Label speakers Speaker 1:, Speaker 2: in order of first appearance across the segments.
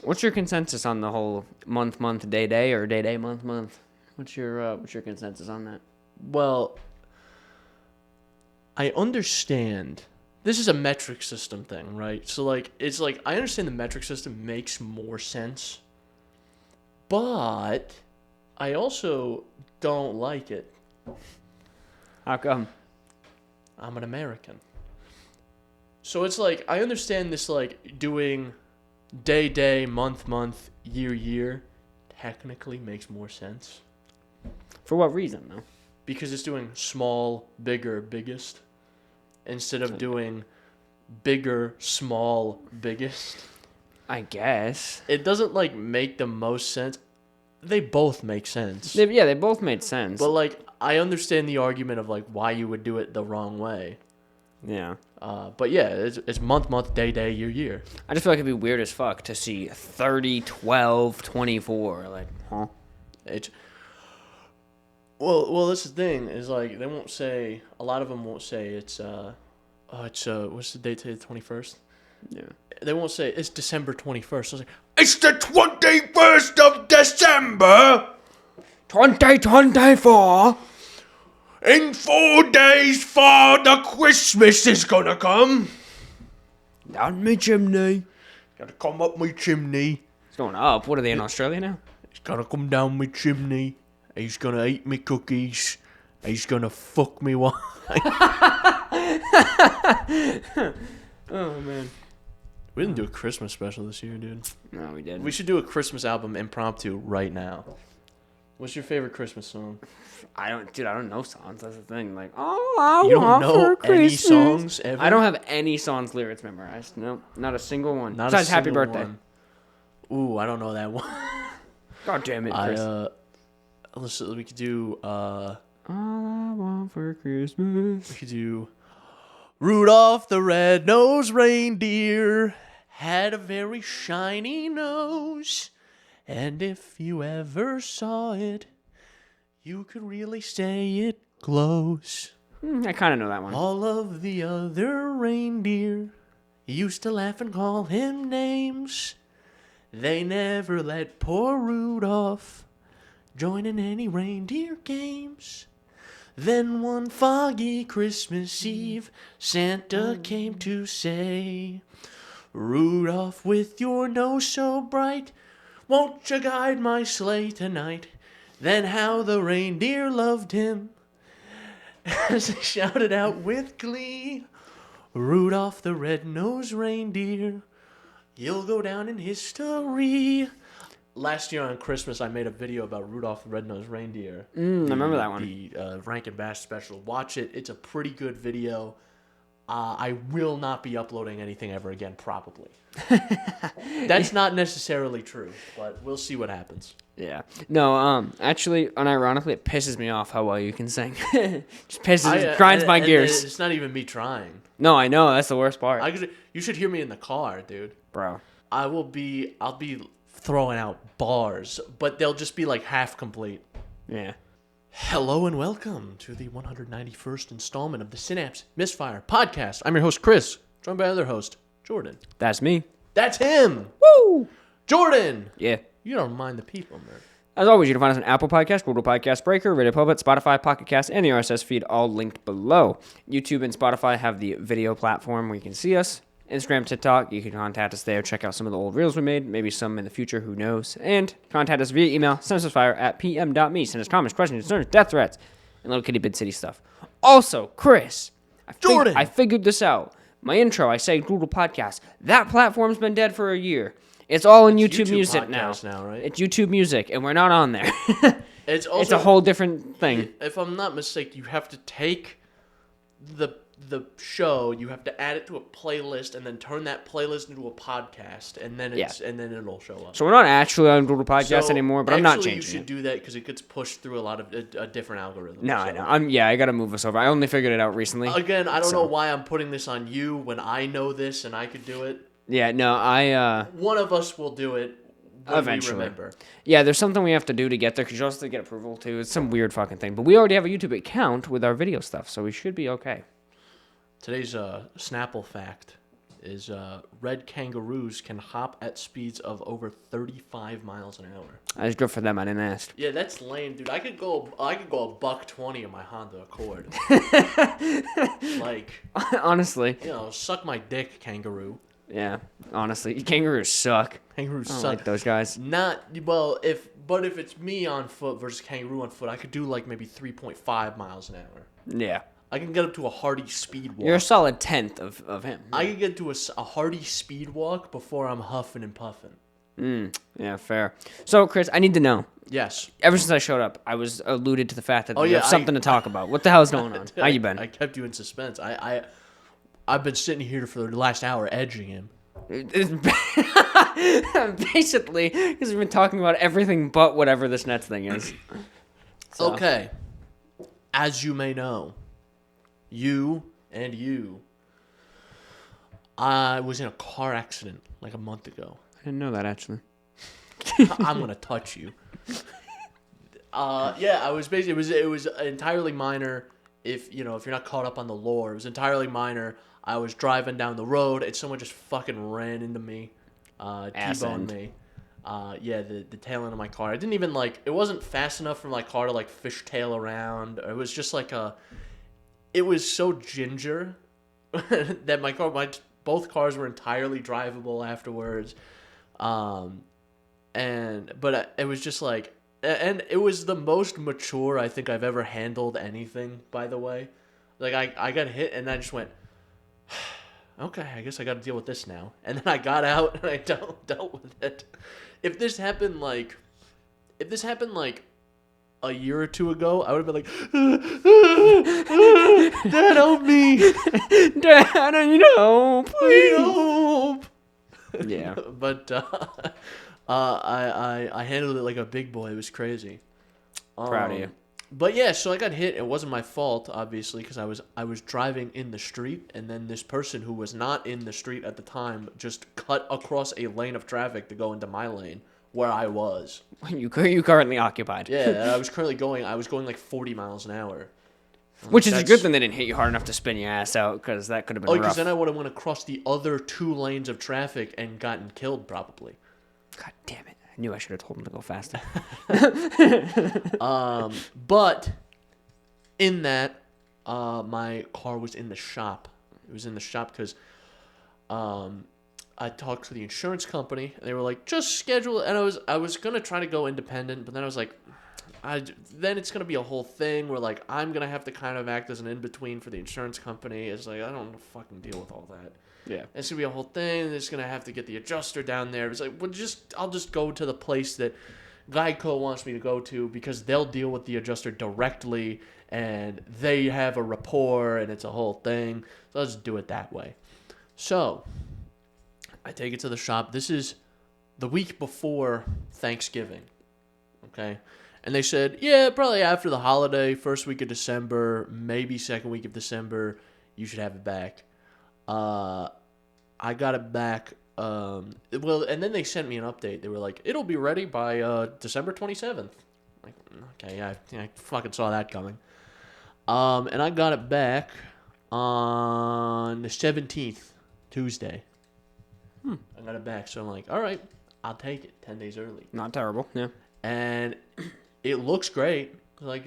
Speaker 1: What's your consensus on the whole month, day, or day, month? What's your consensus on that?
Speaker 2: Well, I understand. This is a metric system thing, right? So, like, it's like, I understand the metric system makes more sense, but I also don't like it.
Speaker 1: How come?
Speaker 2: I'm an American. So it's like, I understand this, like, doing day, month, year, technically makes more sense.
Speaker 1: For what reason, though?
Speaker 2: Because it's doing small, bigger, biggest, instead of doing bigger, small, biggest.
Speaker 1: I guess.
Speaker 2: It doesn't, like, make the most sense. They both make sense.
Speaker 1: They both made sense.
Speaker 2: But, like, I understand the argument of, like, why you would do it the wrong way.
Speaker 1: Yeah.
Speaker 2: But, yeah, it's month, day, year.
Speaker 1: I just feel like it'd be weird as fuck to see 30, 12, 24. Like, huh?
Speaker 2: It's... Well, that's the thing, is, like, they won't say... A lot of them won't say it's what's the date today, the 21st?
Speaker 1: Yeah.
Speaker 2: They won't say it's December 21st. So it's the 21st of December!
Speaker 1: 2024!
Speaker 2: In 4 days, Father Christmas is gonna come!
Speaker 1: Down me chimney.
Speaker 2: Gotta come up my chimney.
Speaker 1: It's going up. What are they in Australia now?
Speaker 2: He's gonna come down my chimney. He's gonna eat me cookies. He's gonna fuck me wine.
Speaker 1: Oh, man.
Speaker 2: We didn't do a Christmas special this year, dude.
Speaker 1: No, we didn't.
Speaker 2: We should do a Christmas album impromptu right now. What's your favorite Christmas song?
Speaker 1: I don't know songs. That's the thing. Like, oh, I
Speaker 2: You don't
Speaker 1: want
Speaker 2: know
Speaker 1: for
Speaker 2: any
Speaker 1: Christmas.
Speaker 2: songs ever?
Speaker 1: I don't have any songs lyrics memorized. No, not a single one.
Speaker 2: Not
Speaker 1: Besides
Speaker 2: a
Speaker 1: Happy
Speaker 2: single
Speaker 1: Birthday.
Speaker 2: one. Ooh, I don't know that one.
Speaker 1: God damn it, Chris.
Speaker 2: Listen, we could do,
Speaker 1: All I want for Christmas.
Speaker 2: we could do Rudolph the Red-Nosed Reindeer had a very shiny nose, and if you ever saw it, you could really say it glows.
Speaker 1: I kind of know that one.
Speaker 2: All of the other reindeer used to laugh and call him names. They never let poor Rudolph join in any reindeer games. Then one foggy Christmas Eve, Santa came to say, Rudolph, with your nose so bright, won't you guide my sleigh tonight? Then how the reindeer loved him as they shouted out with glee, Rudolph the red-nosed reindeer, you'll go down in history. Last year on Christmas, I made a video about Rudolph the Red-Nosed Reindeer.
Speaker 1: I remember that one.
Speaker 2: The Rankin Bass special. Watch it. It's a pretty good video. I will not be uploading anything ever again, probably. That's not necessarily true, but we'll see what happens.
Speaker 1: Yeah. No, actually, unironically, it pisses me off how well you can sing. Just grinds my gears.
Speaker 2: It's not even me trying.
Speaker 1: No, I know. That's the worst part.
Speaker 2: You should hear me in the car, dude.
Speaker 1: Bro.
Speaker 2: I'll be throwing out bars, but they'll just be like half complete.
Speaker 1: Yeah.
Speaker 2: Hello and welcome to the 191st installment of the Synapse Misfire Podcast. I'm your host, Chris, joined by other host, Jordan.
Speaker 1: That's me.
Speaker 2: That's him!
Speaker 1: Woo!
Speaker 2: Jordan!
Speaker 1: Yeah.
Speaker 2: You don't mind the people, man.
Speaker 1: As always, you can find us on Apple Podcasts, Google Podcasts, Breaker, Radio Public, Spotify, Pocket Cast, and the RSS feed, all linked below. YouTube and Spotify have the video platform where you can see us. Instagram, TikTok, you can contact us there. Check out some of the old reels we made, maybe some in the future, who knows. And contact us via email, synapsemisfire@pm.me. Send us comments, questions, concerns, death threats, and little kitty bit city stuff. Also, Chris,
Speaker 2: Jordan!
Speaker 1: I figured this out. My intro, I say Google Podcasts. That platform's been dead for a year. It's all in YouTube Music now.
Speaker 2: Right?
Speaker 1: It's YouTube Music, and we're not on there.
Speaker 2: It's also,
Speaker 1: it's a whole different thing.
Speaker 2: If I'm not mistaken, you have to take the show, you have to add it to a playlist, and then turn that playlist into a podcast, and then and then it'll show up.
Speaker 1: So we're not actually on Google Podcasts anymore, but I'm not changing it.
Speaker 2: You should do that because it gets pushed through a lot of a different algorithm.
Speaker 1: No, I know. I got to move us over. I only figured it out recently.
Speaker 2: Again, I don't know why I'm putting this on you when I know this and I could do it.
Speaker 1: Yeah, no,
Speaker 2: one of us will do it when
Speaker 1: eventually.
Speaker 2: we remember.
Speaker 1: Yeah, there's something we have to do to get there because you also have to get approval too. It's some weird fucking thing. But we already have a YouTube account with our video stuff, so we should be okay.
Speaker 2: Today's Snapple fact is red kangaroos can hop at speeds of over 35 miles an hour.
Speaker 1: That's good for them. I didn't ask.
Speaker 2: Yeah, that's lame, dude. I could go $120 in my Honda Accord. Like,
Speaker 1: Honestly.
Speaker 2: Suck my dick, kangaroo.
Speaker 1: Yeah, honestly. Kangaroos suck.
Speaker 2: Kangaroos
Speaker 1: I don't
Speaker 2: suck.
Speaker 1: like those guys.
Speaker 2: If it's me on foot versus kangaroo on foot, I could do like maybe 3.5 miles an hour.
Speaker 1: Yeah.
Speaker 2: I can get up to a hearty speed walk.
Speaker 1: You're a solid 10th of him.
Speaker 2: I can get to a hearty speed walk before I'm huffing and puffing.
Speaker 1: Yeah, fair. So, Chris, I need to know.
Speaker 2: Yes.
Speaker 1: Ever since I showed up, I was alluded to the fact that you have
Speaker 2: I-
Speaker 1: something to talk about. What the hell's going on? How you been?
Speaker 2: I kept you in suspense. I've been sitting here for the last hour edging him.
Speaker 1: Basically, because we've been talking about everything but whatever this Nets thing is. So.
Speaker 2: Okay. As you may know, I was in a car accident like a month ago.
Speaker 1: I didn't know that, actually.
Speaker 2: I'm gonna touch you. I was basically it was entirely minor. If you're not caught up on the lore, it was entirely minor. I was driving down the road and someone just fucking ran into me, T-boned me. The tail end of my car. I didn't even it wasn't fast enough for my car to fishtail around. It was just it was so ginger that both cars were entirely drivable afterwards. It was just and it was the most mature I think I've ever handled anything, by the way. I got hit and I just went, okay, I guess I got to deal with this now. And then I got out and I dealt with it. If this happened a year or two ago, I would have been Dad, help me.
Speaker 1: Dad,
Speaker 2: Please help.
Speaker 1: Yeah.
Speaker 2: But I handled it like a big boy. It was crazy.
Speaker 1: Proud of you.
Speaker 2: But yeah, so I got hit. It wasn't my fault, obviously, because I was driving in the street, and then this person who was not in the street at the time just cut across a lane of traffic to go into my lane where I was.
Speaker 1: You currently occupied.
Speaker 2: Yeah, I was going like 40 miles an hour.
Speaker 1: Which is a good thing they didn't hit you hard enough to spin your ass out, because that could have been rough.
Speaker 2: Because then I would have went across the other 2 lanes of traffic and gotten killed, probably.
Speaker 1: God damn it. I knew I should have told him to go faster.
Speaker 2: But in that, my car was in the shop. It was in the shop because I talked to the insurance company, and they were like, just schedule it. And I was going to try to go independent, but then I was like, then it's going to be a whole thing where, I'm going to have to kind of act as an in-between for the insurance company. It's I don't want to fucking deal with all that.
Speaker 1: Yeah.
Speaker 2: It's going to be a whole thing. It's going to have to get the adjuster down there. It's I'll just go to the place that Geico wants me to go to because they'll deal with the adjuster directly and they have a rapport and it's a whole thing. So I'll just do it that way. So I take it to the shop. This is the week before Thanksgiving. Okay. And they said, yeah, probably after the holiday, first week of December, maybe second week of December, you should have it back. I got it back. And then they sent me an update. They were like, it'll be ready by December 27th. Okay, yeah, I fucking saw that coming. And I got it back on the 17th, Tuesday. I got it back, so I'm like, all right, I'll take it 10 days early.
Speaker 1: Not terrible, yeah.
Speaker 2: And it looks great. I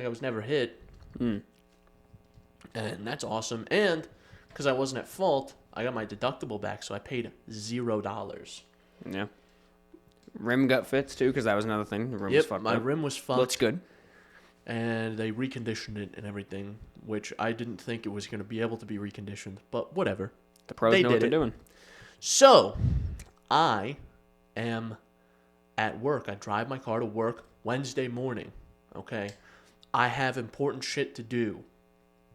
Speaker 2: was never hit. And that's awesome. And because I wasn't at fault, I got my deductible back, so I paid $0.
Speaker 1: Yeah. Rim got fixed, too, because that was another thing. The rim was fucked
Speaker 2: my
Speaker 1: up.
Speaker 2: rim was fucked.
Speaker 1: Looks good.
Speaker 2: And they reconditioned it and everything, which I didn't think it was going to be able to be reconditioned, but whatever.
Speaker 1: The pros know what they're doing.
Speaker 2: So, I am at work. I drive my car to work Wednesday morning, okay? I have important shit to do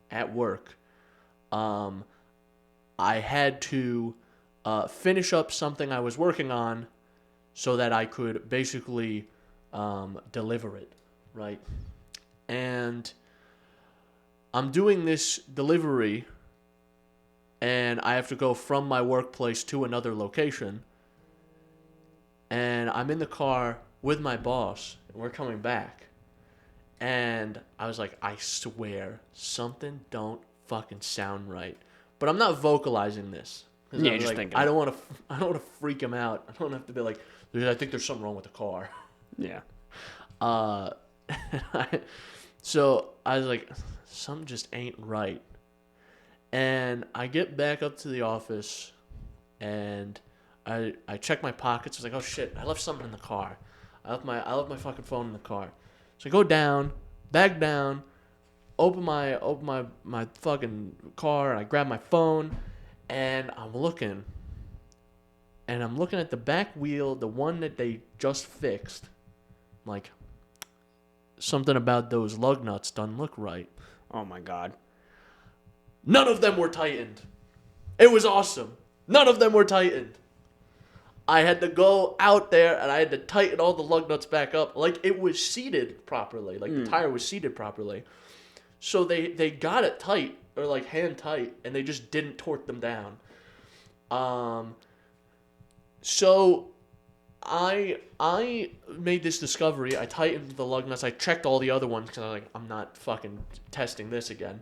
Speaker 2: at work. I had to finish up something I was working on so that I could basically deliver it, right? And I'm doing this delivery, and I have to go from my workplace to another location. And I'm in the car with my boss, and we're coming back. And I was like, I swear, something don't fucking sound right. But I'm not vocalizing this.
Speaker 1: Yeah, just thinking.
Speaker 2: I don't want to freak him out. I don't have to be like, I think there's something wrong with the car.
Speaker 1: Yeah.
Speaker 2: So I was like, something just ain't right. And I get back up to the office, and I check my pockets. I was like, oh shit, I left something in the car. I left my fucking phone in the car. So I go down, bag down, open my fucking car, and I grab my phone, and I'm looking at the back wheel, the one that they just fixed. I'm like, something about those lug nuts doesn't look right.
Speaker 1: Oh my God.
Speaker 2: None of them were tightened. It was awesome. None of them were tightened. I had to go out there and I had to tighten all the lug nuts back up. Like, it was seated properly. Like, the tire was seated properly. So they got it tight, or like hand tight, and they just didn't torque them down. So I made this discovery. I tightened the lug nuts. I checked all the other ones because I was like, I'm not fucking testing this again.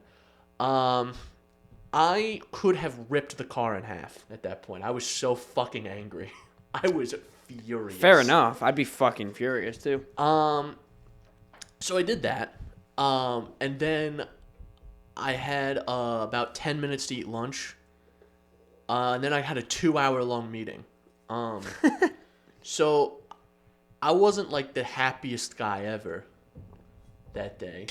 Speaker 2: I could have ripped the car in half at that point. I was so fucking angry. I was furious.
Speaker 1: Fair enough. I'd be fucking furious too.
Speaker 2: So I did that. And then I had about 10 minutes to eat lunch. And then I had a 2-hour-long meeting. So I wasn't like the happiest guy ever that day.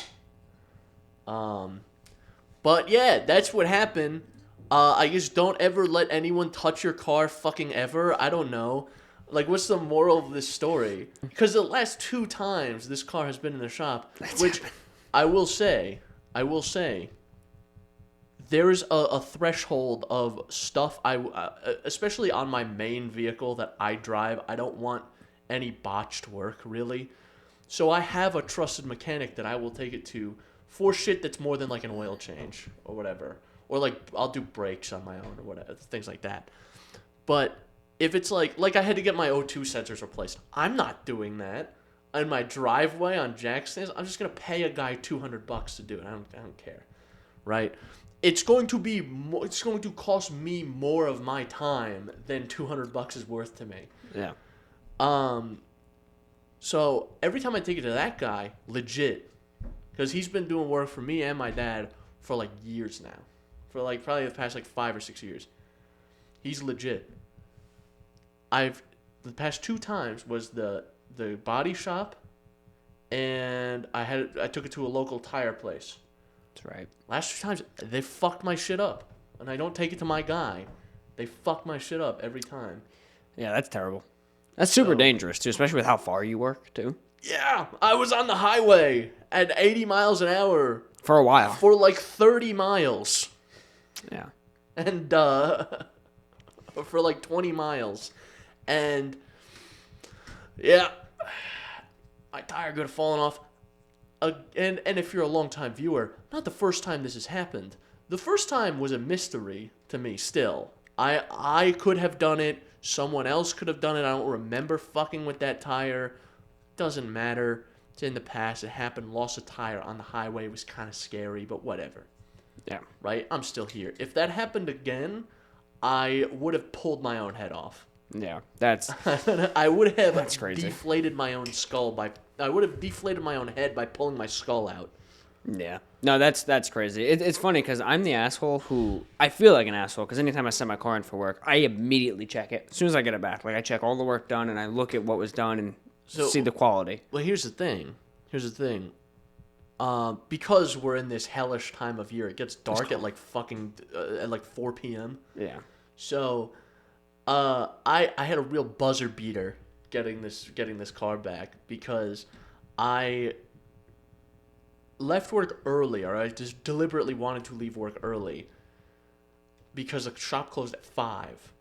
Speaker 2: But yeah, that's what happened. I just don't ever let anyone touch your car fucking ever. I don't know. Like, what's the moral of this story? Because the last 2 times this car has been in the shop, which I will say, there's a threshold of stuff especially on my main vehicle that I drive. I don't want any botched work, really. So I have a trusted mechanic that I will take it to for shit that's more than like an oil change or whatever. Or like, I'll do brakes on my own or whatever, things like that. But if it's like I had to get my O2 sensors replaced, I'm not doing that in my driveway on jack stands. I'm just gonna pay a guy $200 to do it. I don't care, right? It's going to cost me more of my time than $200 is worth to me.
Speaker 1: Yeah.
Speaker 2: So every time I take it to that guy, legit, because he's been doing work for me and my dad for like years now. For like probably the past like 5 or 6 years. He's legit. The past 2 times was the body shop, and I took it to a local tire place.
Speaker 1: That's right.
Speaker 2: Last 2 times they fucked my shit up, and I don't take it to my guy. They fuck my shit up every time.
Speaker 1: Yeah, that's terrible. That's super dangerous too, especially with how far you work too.
Speaker 2: Yeah, I was on the highway at 80 miles an hour
Speaker 1: For a while.
Speaker 2: for like 30 miles.
Speaker 1: Yeah.
Speaker 2: And for like 20 miles. And yeah, my tire could have fallen off. And if you're a long-time viewer, not the first time this has happened. The first time was a mystery to me still. I could have done it. Someone else could have done it. I don't remember fucking with that tire. Doesn't matter. It's in the past. It happened. Lost a tire on the highway. It was kind of scary, but whatever.
Speaker 1: Yeah.
Speaker 2: Right? I'm still here. If that happened again, I would have pulled my own head off.
Speaker 1: Yeah. That's
Speaker 2: I would have
Speaker 1: That's crazy.
Speaker 2: deflated my own skull I would have deflated my own head by pulling my skull out.
Speaker 1: Yeah. No, that's crazy. It's funny because I'm the asshole who... I feel like an asshole because anytime I send my car in for work, I immediately check it. As soon as I get it back. Like, I check all the work done and I look at what was done and see the quality.
Speaker 2: Well, here's the thing. Because we're in this hellish time of year, it gets dark at like fucking... at like 4 p.m.
Speaker 1: Yeah.
Speaker 2: So, I had a real buzzer beater getting this car back because I left work early, or I just deliberately wanted to leave work early because the shop closed at 5.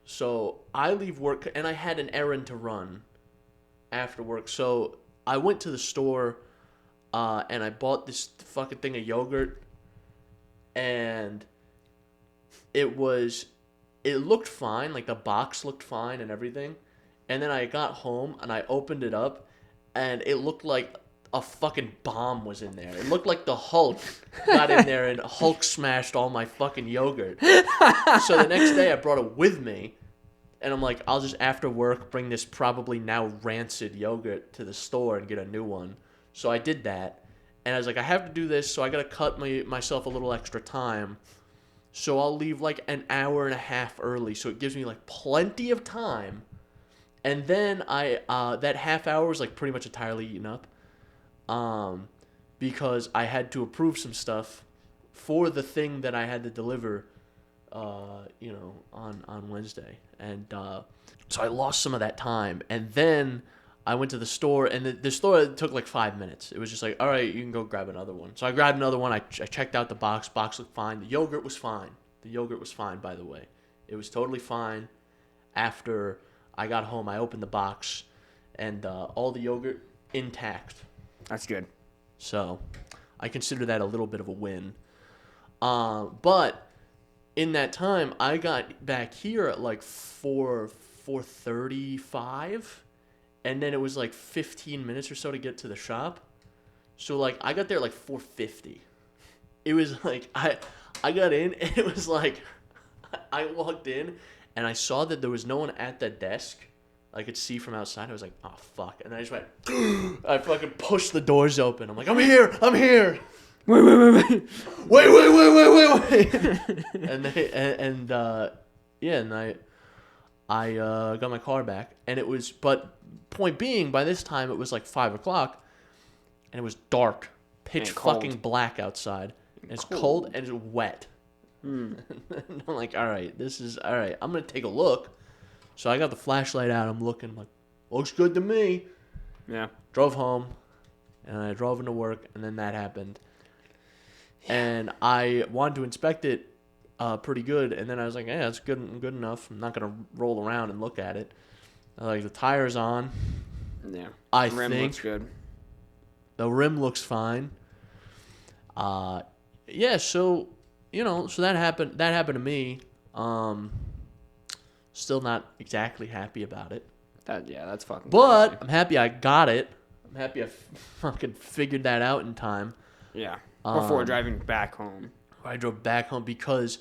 Speaker 2: So I leave work, and I had an errand to run after work. So I went to the store, and I bought this fucking thing of yogurt, and it looked fine, like the box looked fine and everything. And then I got home and I opened it up and it looked like a fucking bomb was in there. It looked like the Hulk got in there and Hulk smashed all my fucking yogurt. So the next day I brought it with me. And I'm like, I'll just, after work, bring this probably now rancid yogurt to the store and get a new one. So I did that. And I was like, I have to do this, so I got to cut myself a little extra time. So I'll leave like an hour and a half early. So it gives me like plenty of time. And then that half hour was like pretty much entirely eaten up. Because I had to approve some stuff for the thing that I had to deliver on Wednesday. And so I lost some of that time. And then I went to the store, and the store took like 5 minutes. It was just like, all right, you can go grab another one. So I grabbed another one. I checked out the box. Box looked fine. The yogurt was fine. The yogurt was fine, by the way. It was totally fine. After I got home, I opened the box, and all the yogurt intact.
Speaker 1: That's good.
Speaker 2: So I consider that a little bit of a win. But in that time, I got back here at like 4:35, and then it was like 15 minutes or so to get to the shop. So like I got there at like 4:50. It was like I got in, and it was like I walked in and I saw that there was no one at the desk. I could see from outside. I was like, oh fuck, and I just went. I fucking pushed the doors open. I'm like, I'm here. Wait. and I got my car back, and it was, but point being, by this time it was like 5:00, and it was dark, pitch fucking black outside, and it's cold and it's wet. And I'm like, all right, I'm gonna take a look. So I got the flashlight out. I'm looking, I'm like, looks good to me.
Speaker 1: Yeah.
Speaker 2: Drove home, and I drove into work, and then that happened. And I wanted to inspect it pretty good, and then I was like, yeah, it's good enough. I'm not going to roll around and look at it. Like, the tire's on.
Speaker 1: Yeah.
Speaker 2: I
Speaker 1: rim
Speaker 2: think
Speaker 1: looks good.
Speaker 2: The rim looks fine. Yeah, so, so that happened to me. Still not exactly happy about it.
Speaker 1: That's fucking
Speaker 2: But
Speaker 1: crazy.
Speaker 2: I'm happy I got it. I'm happy I fucking figured that out in time.
Speaker 1: Yeah. Before driving back home.
Speaker 2: I drove back home because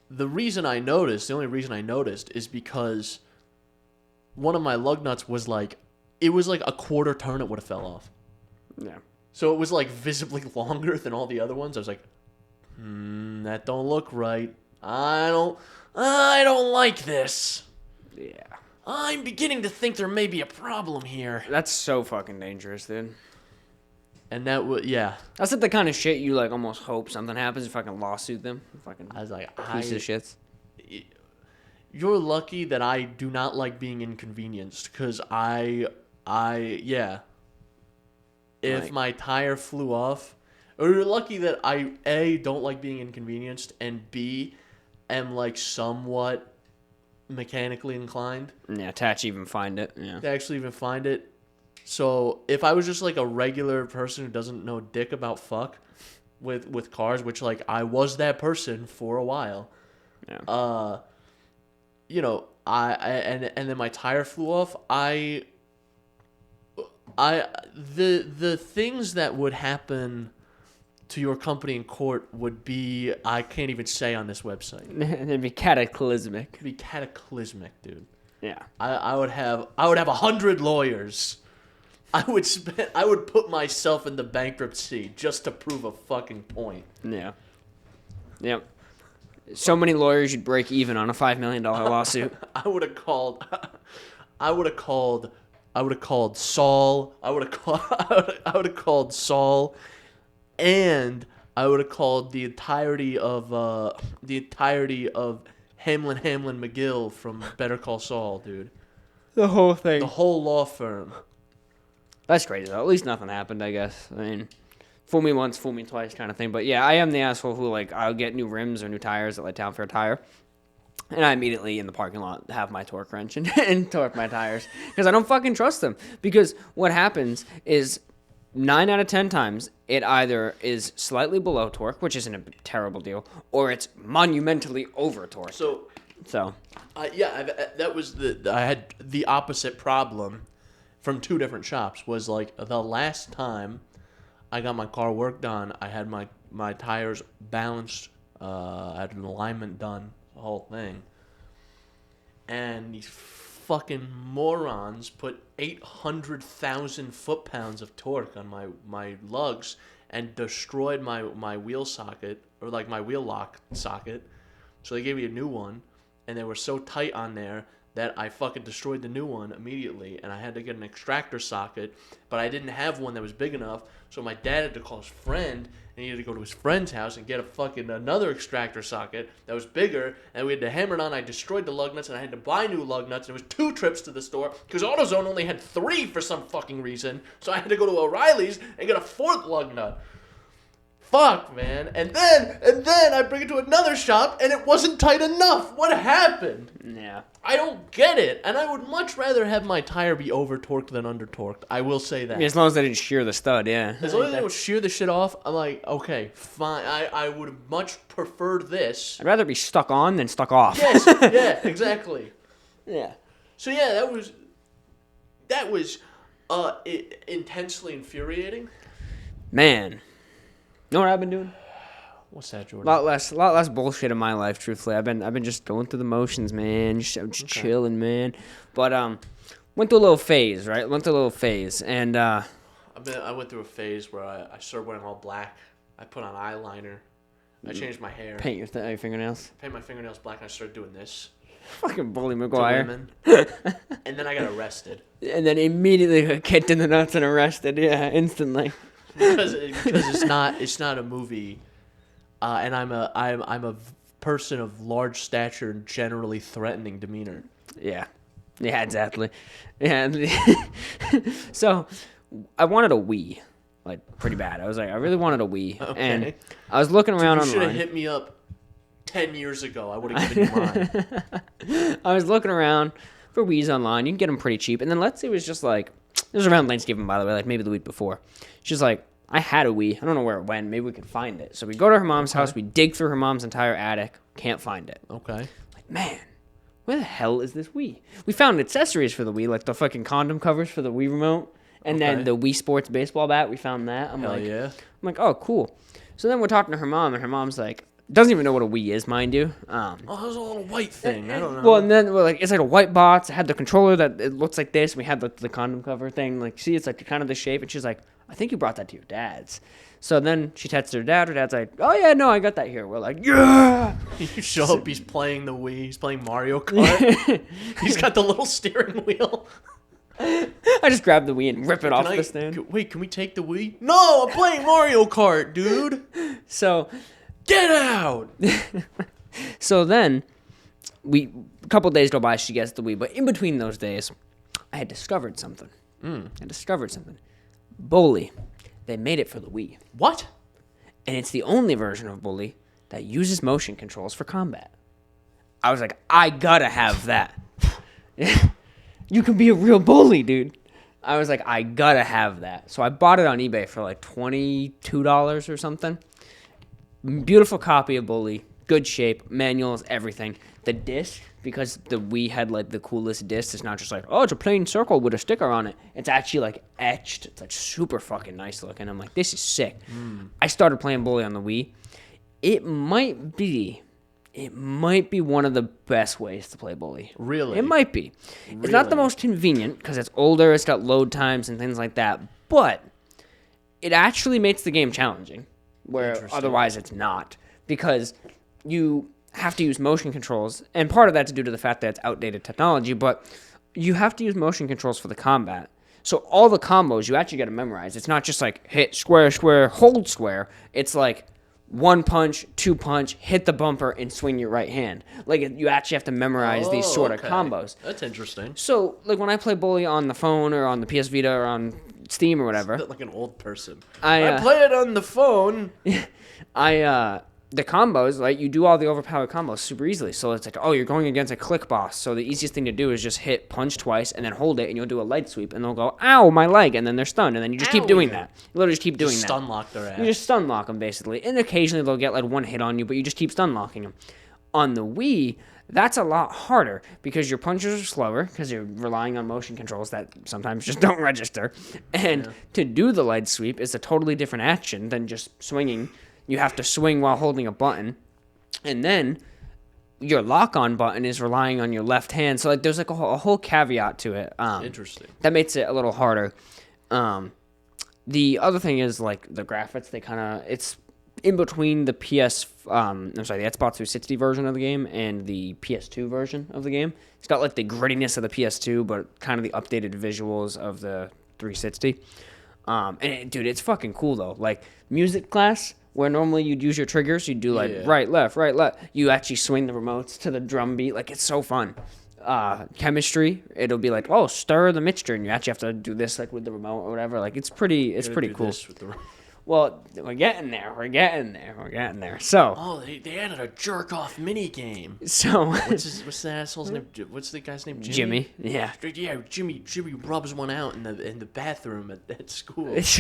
Speaker 2: the only reason I noticed is because one of my lug nuts was like, it was like a quarter turn it would have fell off.
Speaker 1: Yeah.
Speaker 2: So it was like visibly longer than all the other ones. I was like, that don't look right. I don't like this.
Speaker 1: Yeah.
Speaker 2: I'm beginning to think there may be a problem here.
Speaker 1: That's so fucking dangerous, dude.
Speaker 2: And that was, yeah.
Speaker 1: That's like the kind of shit you like almost hope something happens. You fucking lawsuit them. Fucking
Speaker 2: I was like,
Speaker 1: piece of shits.
Speaker 2: You're lucky that I do not like being inconvenienced, because yeah. If
Speaker 1: Like,
Speaker 2: my tire flew off, or you're lucky that I, A, don't like being inconvenienced, and B, am like somewhat mechanically inclined.
Speaker 1: Yeah, to actually even find it. Yeah.
Speaker 2: To actually even find it. So if I was just like a regular person who doesn't know dick about fuck with cars, which like I was that person for a while.
Speaker 1: Yeah.
Speaker 2: And then my tire flew off. The things that would happen to your company in court would be, I can't even say on this website.
Speaker 1: It'd be cataclysmic.
Speaker 2: It'd be cataclysmic, dude.
Speaker 1: Yeah.
Speaker 2: I would have 100 lawyers. I would put myself into bankruptcy just to prove a fucking point.
Speaker 1: Yeah. Yep. So many lawyers you'd break even on a $5 million lawsuit.
Speaker 2: I would have called Saul. I would have called Saul, and I would have called the entirety of Hamlin McGill from Better Call Saul, dude.
Speaker 1: The whole thing.
Speaker 2: The whole law firm.
Speaker 1: That's crazy, though. At least nothing happened, I guess. I mean, fool me once, fool me twice kind of thing. But yeah, I am the asshole who, like, I'll get new rims or new tires at, like, Town Fair Tire. And I immediately, in the parking lot, have my torque wrench and torque my tires. Because I don't fucking trust them. Because what happens is 9 out of 10 times, it either is slightly below torque, which isn't a terrible deal, or it's monumentally over torque.
Speaker 2: I had the opposite problem from 2 different shops. Was like the last time I got my car worked on, I had my tires balanced, I had an alignment done, the whole thing. And these fucking morons put 800,000 foot-pounds of torque on my lugs and destroyed my wheel socket, or like my wheel lock socket. So they gave me a new one, and they were so tight on there that I fucking destroyed the new one immediately, and I had to get an extractor socket, but I didn't have one that was big enough, so my dad had to call his friend, and he had to go to his friend's house and get another extractor socket that was bigger, and we had to hammer it on. I destroyed the lug nuts, and I had to buy new lug nuts, and it was 2 trips to the store, because AutoZone only had 3 for some fucking reason, so I had to go to O'Reilly's and get a 4th lug nut. Fuck, man. And then I bring it to another shop, and it wasn't tight enough. What happened?
Speaker 1: Yeah.
Speaker 2: I don't get it. And I would much rather have my tire be over-torqued than under-torqued. I will say that.
Speaker 1: I mean, as long as they didn't shear the stud, yeah.
Speaker 2: As long as they don't shear the shit off, I'm like, okay, fine. I would have much preferred this.
Speaker 1: I'd rather be stuck on than stuck off.
Speaker 2: Yes, yeah, exactly.
Speaker 1: Yeah.
Speaker 2: So, yeah, that was intensely infuriating.
Speaker 1: Man. You know what I've been doing?
Speaker 2: What's that, Jordan?
Speaker 1: A lot less bullshit in my life, truthfully. I've been just going through the motions, man. I'm just chilling, man. But went through a little phase, right? And
Speaker 2: I went through a phase where I started wearing all black. I put on eyeliner. I changed my hair.
Speaker 1: Paint your fingernails.
Speaker 2: Paint my fingernails black, and I started doing this.
Speaker 1: Fucking Bully McGuire.
Speaker 2: And then I got arrested.
Speaker 1: And then immediately got kicked in the nuts and arrested. Yeah, instantly.
Speaker 2: because it's not a movie, and I'm a person of large stature and generally threatening demeanor.
Speaker 1: Yeah, exactly. Yeah. So I wanted a Wii, like pretty bad. I was like, I really wanted a Wii, and I was looking around online. You
Speaker 2: should have hit me up 10 years ago. I would have given you mine.
Speaker 1: I was looking around for Wiis online. You can get them pretty cheap. And then let's say it was just like, it was around Thanksgiving, by the way, like maybe the week before. She's like, I had a Wii. I don't know where it went. Maybe we could find it. So we go to her mom's house. We dig through her mom's entire attic. Can't find it.
Speaker 2: Okay.
Speaker 1: Like, man, where the hell is this Wii? We found accessories for the Wii, like the fucking condom covers for the Wii remote. And then the Wii Sports baseball bat. We found that. I'm like, oh, cool. So then we're talking to her mom, and her mom's like, doesn't even know what a Wii is, mind you.
Speaker 2: It was a little white thing. I don't know.
Speaker 1: Well, and then we're like, it's like a white box. It had the controller that it looks like this. We had the condom cover thing. Like, see, it's like kind of the shape. And she's like, I think you brought that to your dad's. So then she texts her dad. Her dad's like, oh, yeah, no, I got that here. We're like, yeah.
Speaker 2: You show up. He's playing the Wii. He's playing Mario Kart. He's got the little steering wheel.
Speaker 1: I just grab the Wii and rip it off the stand.
Speaker 2: Wait, can we take the Wii? No, I'm playing Mario Kart, dude.
Speaker 1: So,
Speaker 2: get out.
Speaker 1: So then, a couple days go by, she gets the Wii. But in between those days, I had discovered something. Bully. They made it for the Wii.
Speaker 2: What?
Speaker 1: And it's the only version of Bully that uses motion controls for combat. I was like, I gotta have that. You can be a real bully, dude. I was like, I gotta have that. So I bought it on eBay for like $22 or something. Beautiful copy of Bully. Good shape. Manuals, everything. The disc, because the Wii had like the coolest disc, it's not just like, oh, it's a plain circle with a sticker on it. It's actually like etched. It's like super fucking nice looking. I'm like, this is sick. I started playing Bully on the Wii. It might be one of the best ways to play Bully.
Speaker 2: Really?
Speaker 1: It might be. Really? It's not the most convenient because it's older, it's got load times and things like that, but it actually makes the game challenging, where otherwise it's not, because you have to use motion controls, and part of that's due to the fact that it's outdated technology, but you have to use motion controls for the combat. So all the combos you actually got to memorize. It's not just like hit square, square, hold square. It's like 1 punch, 2 punch, hit the bumper, and swing your right hand. Like, you actually have to memorize these sort of combos.
Speaker 2: That's interesting.
Speaker 1: So, like, when I play Bully on the phone or on the PS Vita or on Steam or whatever.
Speaker 2: Like an old person. I play it on the phone.
Speaker 1: The combos, like, you do all the overpowered combos super easily. So it's like, oh, you're going against a click boss. So the easiest thing to do is just hit punch twice and then hold it, and you'll do a light sweep, and they'll go, ow, my leg, and then they're stunned, and then you just keep doing that. You literally just keep doing that.
Speaker 2: Stun lock their ass.
Speaker 1: You just stun lock them, basically. And occasionally they'll get, like, one hit on you, but you just keep stun locking them. On the Wii, That's a lot harder because your punches are slower because you're relying on motion controls that sometimes just don't register. And to do the leg sweep is a totally different action than just swinging. You have to swing while holding a button. And then your lock-on button is relying on your left hand. So like there's like a whole caveat to it.
Speaker 2: Interesting.
Speaker 1: That makes it a little harder. The other thing is like the graphics, it's in between the the Xbox 360 version of the game and the PS2 version of the game. It's got like the grittiness of the PS2, but kind of the updated visuals of the 360. Dude, it's fucking cool though. Like music class, where normally you'd use your triggers, you'd do like right, left. You actually swing the remotes to the drum beat. Like it's so fun. Chemistry, it'll be like, oh, stir the mixture, and you actually have to do this like with the remote or whatever. Like it's pretty cool. Well, we're getting there. So
Speaker 2: they added a jerk off mini game.
Speaker 1: So
Speaker 2: what's the asshole's name? What's the guy's name?
Speaker 1: Jimmy. Yeah.
Speaker 2: Yeah, Jimmy rubs one out in the bathroom at school. It's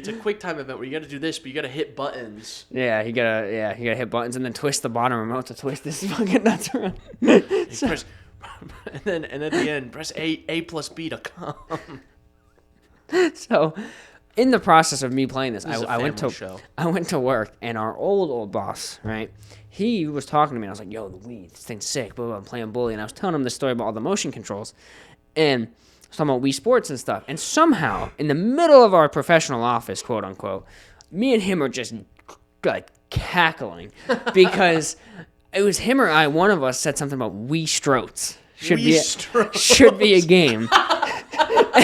Speaker 2: a quick time event where you gotta do this, but you gotta hit buttons.
Speaker 1: Yeah, you gotta hit buttons and then twist the bottom remote to twist this fucking nuts around.
Speaker 2: And then at the end, press A plus B to come.
Speaker 1: So, in the process of me playing this,
Speaker 2: I went
Speaker 1: to work, and our old boss, right? He was talking to me, and I was like, "Yo, the Wii, this thing's sick." Blah, blah, I'm playing Bully, and I was telling him the story about all the motion controls, and I was talking about Wii Sports and stuff. And somehow, in the middle of our professional office, quote unquote, me and him are just like cackling because it was him or I. One of us said something about Wii Strotes should be a game.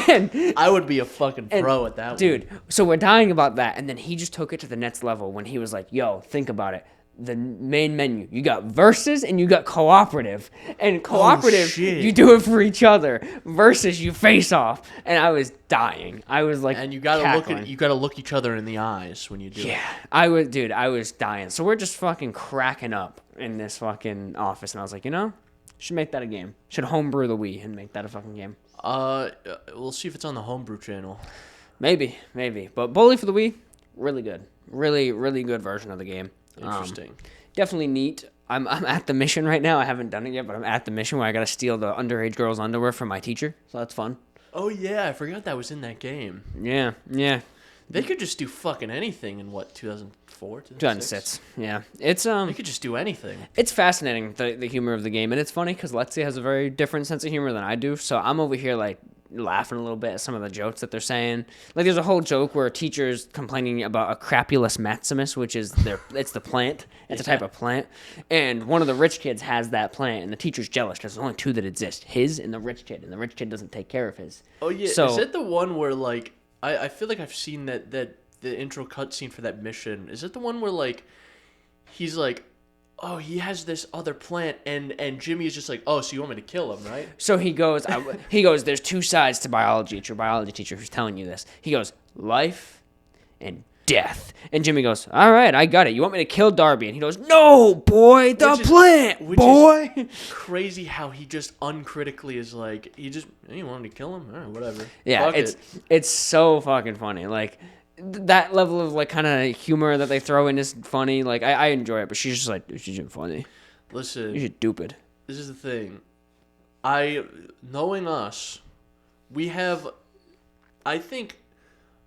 Speaker 1: And
Speaker 2: I would be a fucking pro at that
Speaker 1: dude, one. So we're dying about that, and then he just took it to the next level when he was like, yo, think about it. The main menu, you got versus and you got cooperative. And cooperative, you do it for each other. Versus, you face off. And I was dying. I was like,
Speaker 2: and you gotta look each other in the eyes when you do it.
Speaker 1: Yeah, I was dying. So we're just fucking cracking up in this fucking office, and I was like, should make that a game. Should homebrew the Wii and make that a fucking game.
Speaker 2: We'll see if it's on the homebrew channel.
Speaker 1: Maybe. But Bully for the Wii, really good. Really, really good version of the game.
Speaker 2: Interesting.
Speaker 1: Definitely neat. I'm at the mission right now. I haven't done it yet, but I'm at the mission where I gotta steal the underage girl's underwear from my teacher. So that's fun.
Speaker 2: Oh yeah, I forgot that was in that game.
Speaker 1: Yeah.
Speaker 2: They could just do fucking anything in 2004,
Speaker 1: 2006. Yeah, it's
Speaker 2: They could just do anything.
Speaker 1: It's fascinating the humor of the game, and it's funny because Lexi has a very different sense of humor than I do. So I'm over here like laughing a little bit at some of the jokes that they're saying. Like there's a whole joke where a teacher's complaining about a Crapulus maximus, which is it's the plant. It's a type of plant, and one of the rich kids has that plant, and the teacher's jealous because there's only two that exist: his and the rich kid, and the rich kid doesn't take care of his.
Speaker 2: Oh yeah, so, is it the one where like I feel like I've seen that the intro cutscene for that mission? Is it the one where like he's like, oh, he has this other plant, and Jimmy is just like, oh, so you want me to kill him, right?
Speaker 1: So he goes, there's two sides to biology. It's your biology teacher who's telling you this. He goes, life and death. And Jimmy goes, all right, I got it. You want me to kill Darby? And he goes, no, boy, the plant, boy.
Speaker 2: Is crazy how he just uncritically is like, you want me to kill him? All right, whatever.
Speaker 1: Yeah, it's so fucking funny. Like, that level of like kind of humor that they throw in is funny. Like I enjoy it, but she's just like, she's just funny.
Speaker 2: Listen,
Speaker 1: you're stupid.
Speaker 2: This is the thing. Knowing us, I think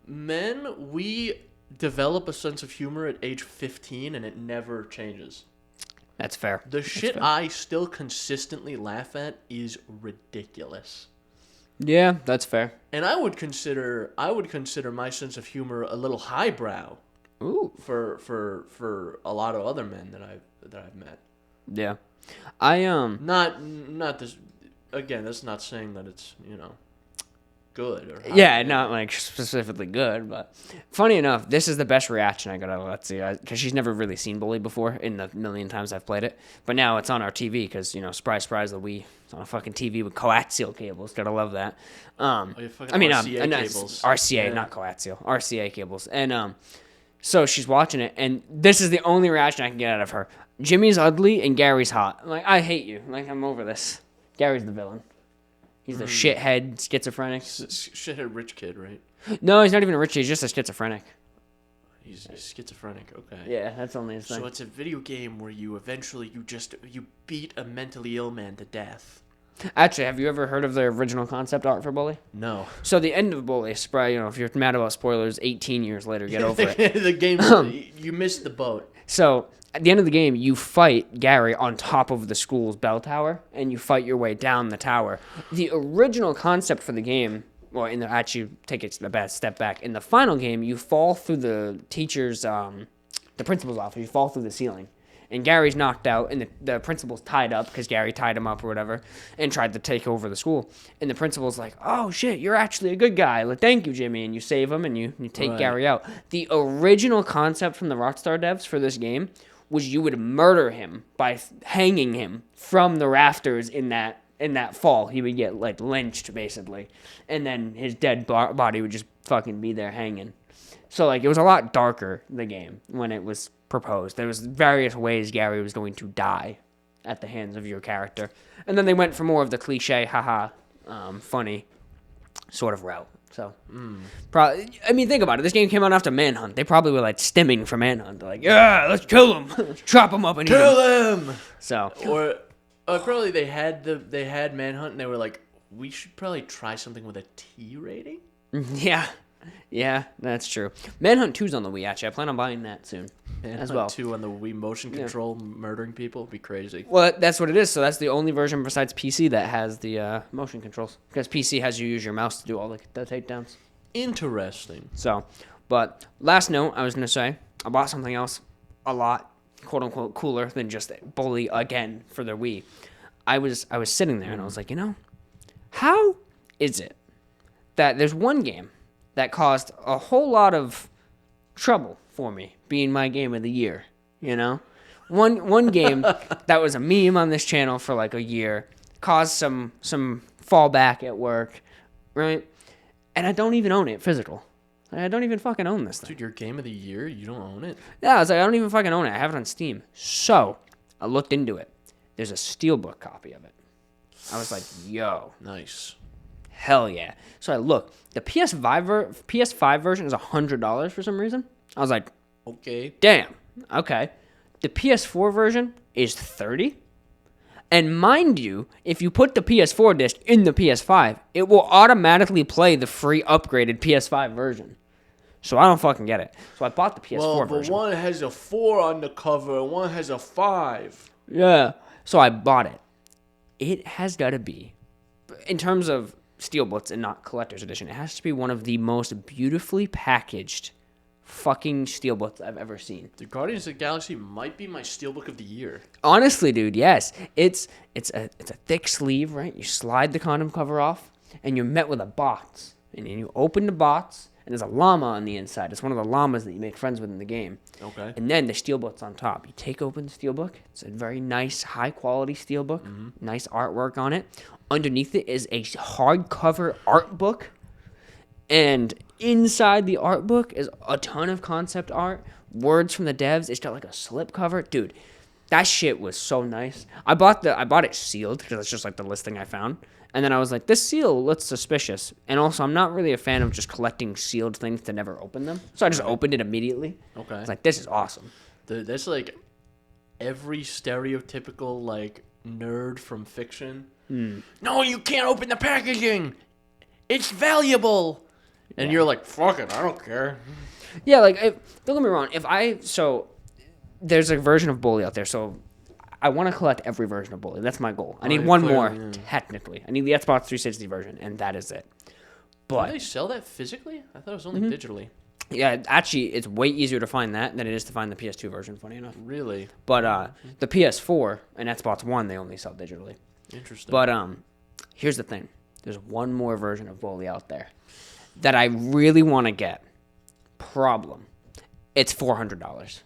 Speaker 2: we develop a sense of humor at age 15 and it never changes.
Speaker 1: That's fair.
Speaker 2: The shit I still consistently laugh at is ridiculous.
Speaker 1: Yeah, that's fair.
Speaker 2: And I would consider my sense of humor a little highbrow.
Speaker 1: Ooh.
Speaker 2: For a lot of other men that I've met.
Speaker 1: Yeah.
Speaker 2: Not this again, that's not saying that it's, good or
Speaker 1: yeah, not like specifically good, but funny enough, this is the best reaction I got out of Lexi because she's never really seen Bully before in the million times I've played it. But now it's on our TV because surprise, the Wii. It's on a fucking TV with coaxial cables. Gotta love that.
Speaker 2: RCA cables.
Speaker 1: RCA, not coaxial. RCA cables. And so she's watching it, and this is the only reaction I can get out of her. Jimmy's ugly and Gary's hot. I'm like, I hate you. Like, I'm over this. Gary's the villain. He's the shithead, schizophrenic.
Speaker 2: Shithead rich kid, right?
Speaker 1: No, he's not even a rich kid. He's just a schizophrenic.
Speaker 2: He's schizophrenic. Okay.
Speaker 1: Yeah, that's only his thing.
Speaker 2: So it's a video game where you eventually you beat a mentally ill man to death.
Speaker 1: Actually, have you ever heard of the original concept art for Bully?
Speaker 2: No.
Speaker 1: So the end of Bully, if you're mad about spoilers, 18 years later, get over it.
Speaker 2: The game, you missed the boat.
Speaker 1: So at the end of the game, you fight Gary on top of the school's bell tower, and you fight your way down the tower. The original concept for the game, well, actually take it to the step back. In the final game, you fall through the teacher's, the principal's office. You fall through the ceiling. And Gary's knocked out, and the principal's tied up because Gary tied him up or whatever and tried to take over the school. And the principal's like, oh, shit, you're actually a good guy. Like, thank you, Jimmy. And you save him, and you take Gary out. The original concept from the Rockstar devs for this game was you would murder him by hanging him from the rafters in that fall. He would get, like, lynched, basically. And then his dead body would just fucking be there hanging. So, like, it was a lot darker, the game, when it was proposed. There was various ways Gary was going to die at the hands of your character. And then they went for more of the cliche, funny sort of route. So, probably, I mean, think about it. This game came out after Manhunt. They probably were, like, stimming for Manhunt. They're like, yeah, let's kill him. Let's chop him up and eat him.
Speaker 2: Kill him!
Speaker 1: So.
Speaker 2: Or probably they had Manhunt, and they were like, we should probably try something with a T rating?
Speaker 1: Yeah. Yeah, that's true. Manhunt 2's on the Wii, actually. I plan on buying that soon as well.
Speaker 2: Manhunt 2 on the Wii motion control, murdering people would be crazy.
Speaker 1: Well, that's what it is. So that's the only version besides PC that has the motion controls. Because PC has you use your mouse to do all the takedowns.
Speaker 2: Interesting.
Speaker 1: So, but last note, I was going to say, I bought something else a lot, quote-unquote, cooler than just Bully again for the Wii. I was sitting there and I was like, how is it that there's one game that caused a whole lot of trouble for me, being my game of the year, One game that was a meme on this channel for like a year, caused some fallback at work, right? And I don't even own it physical. I don't even fucking own this thing.
Speaker 2: Dude, your game of the year, you don't own it?
Speaker 1: Yeah, I was like, I don't even fucking own it. I have it on Steam. So, I looked into it. There's a Steelbook copy of it. I was like, yo.
Speaker 2: Nice.
Speaker 1: Hell yeah. So I looked. The PS5 version is $100 for some reason. I was like,
Speaker 2: okay.
Speaker 1: Damn. Okay. The PS4 version is $30. And mind you, if you put the PS4 disc in the PS5, it will automatically play the free upgraded PS5 version. So I don't fucking get it. So I bought the PS4 version.
Speaker 2: But one has a 4 on the cover and one has a 5.
Speaker 1: Yeah. So I bought it. It has got to be, in terms of Steelbooks and not collector's edition, it has to be one of the most beautifully packaged fucking Steelbooks I've ever seen.
Speaker 2: The Guardians of the Galaxy might be my Steelbook of the year.
Speaker 1: Honestly, dude, yes. It's a thick sleeve, right? You slide the condom cover off, and you're met with a box. And then you open the box, and there's a llama on the inside. It's one of the llamas that you make friends with in the game.
Speaker 2: Okay.
Speaker 1: And then the Steelbook's on top. You take open the Steelbook. It's a very nice, high-quality Steelbook. Mm-hmm. Nice artwork on it. Underneath it is a hardcover art book. And inside the art book is a ton of concept art, words from the devs. It's got like a slip cover. Dude, that shit was so nice. I bought it sealed because it's just like the listing I found. And then I was like, this seal looks suspicious. And also, I'm not really a fan of just collecting sealed things to never open them. So I just opened it immediately.
Speaker 2: Okay.
Speaker 1: It's like, this is awesome.
Speaker 2: That's like every stereotypical like nerd from fiction. No, you can't open the packaging. It's valuable. And you're like, fuck it, I don't care.
Speaker 1: Yeah, like, don't get me wrong. There's a version of Bully out there, so I want to collect every version of Bully. That's my goal. I need one more, technically. I need the Xbox 360 version, and that is it. But
Speaker 2: do they sell that physically? I thought it was only digitally.
Speaker 1: Yeah, actually, it's way easier to find that than it is to find the PS2 version, funny enough.
Speaker 2: Really?
Speaker 1: But the PS4 and Xbox One, they only sell digitally.
Speaker 2: Interesting.
Speaker 1: But here's the thing. There's one more version of Bully out there that I really want to get. Problem. It's $400.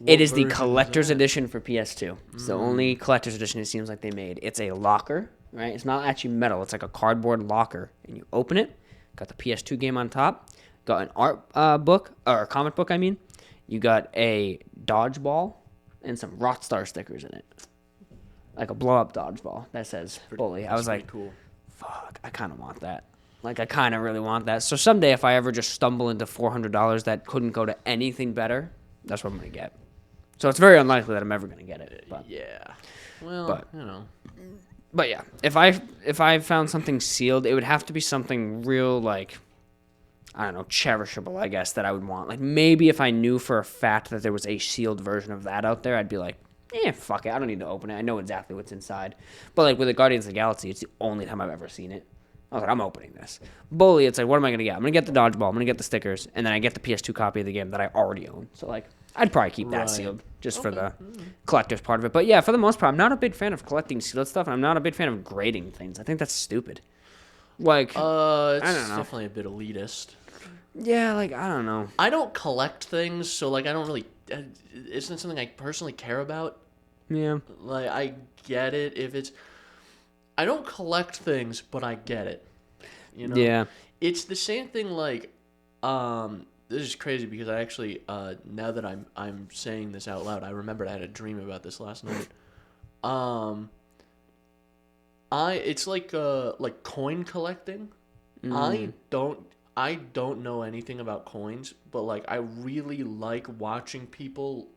Speaker 1: It is the collector's edition for PS2. It's the only collector's edition it seems like they made. It's a locker, right? It's not actually metal. It's like a cardboard locker. And you open it. Got the PS2 game on top. Got an art book, or a comic book, I mean. You got a dodgeball and some Rockstar stickers in it. Like a blow-up dodgeball that says Bully. I was like,
Speaker 2: cool.
Speaker 1: Fuck, I kind of want that. Like, I kind of really want that. So someday, if I ever just stumble into $400 that couldn't go to anything better, that's what I'm going to get. So it's very unlikely that I'm ever going to get it. But.
Speaker 2: Yeah. Well,
Speaker 1: But-
Speaker 2: you know.
Speaker 1: But yeah, if I found something sealed, it would have to be something real, like, I don't know, cherishable, I guess, that I would want. Like, maybe if I knew for a fact that there was a sealed version of that out there, I'd be like, fuck it, I don't need to open it. I know exactly what's inside. But, like, with the Guardians of the Galaxy, it's the only time I've ever seen it. I was like, I'm opening this. Bully, it's like, what am I going to get? I'm going to get the dodgeball, I'm going to get the stickers, and then I get the PS2 copy of the game that I already own. So, like, I'd probably keep that
Speaker 2: Right.
Speaker 1: sealed just for the collector's part of it. But yeah, for the most part, I'm not a big fan of collecting sealed stuff, and I'm not a big fan of grading things. I think that's stupid. Like,
Speaker 2: It's
Speaker 1: don't know.
Speaker 2: definitely a bit elitist.
Speaker 1: yeah, like, I don't know.
Speaker 2: I don't collect things, so like I don't really. It's not something I personally care about.
Speaker 1: Yeah.
Speaker 2: Like I get it if it's. I don't collect things, but I get it. You know.
Speaker 1: Yeah.
Speaker 2: It's the same thing. Like, this is crazy because I actually now that I'm saying this out loud, I remembered I had a dream about this last night. It's like coin collecting. I don't know anything about coins, but like I really like watching people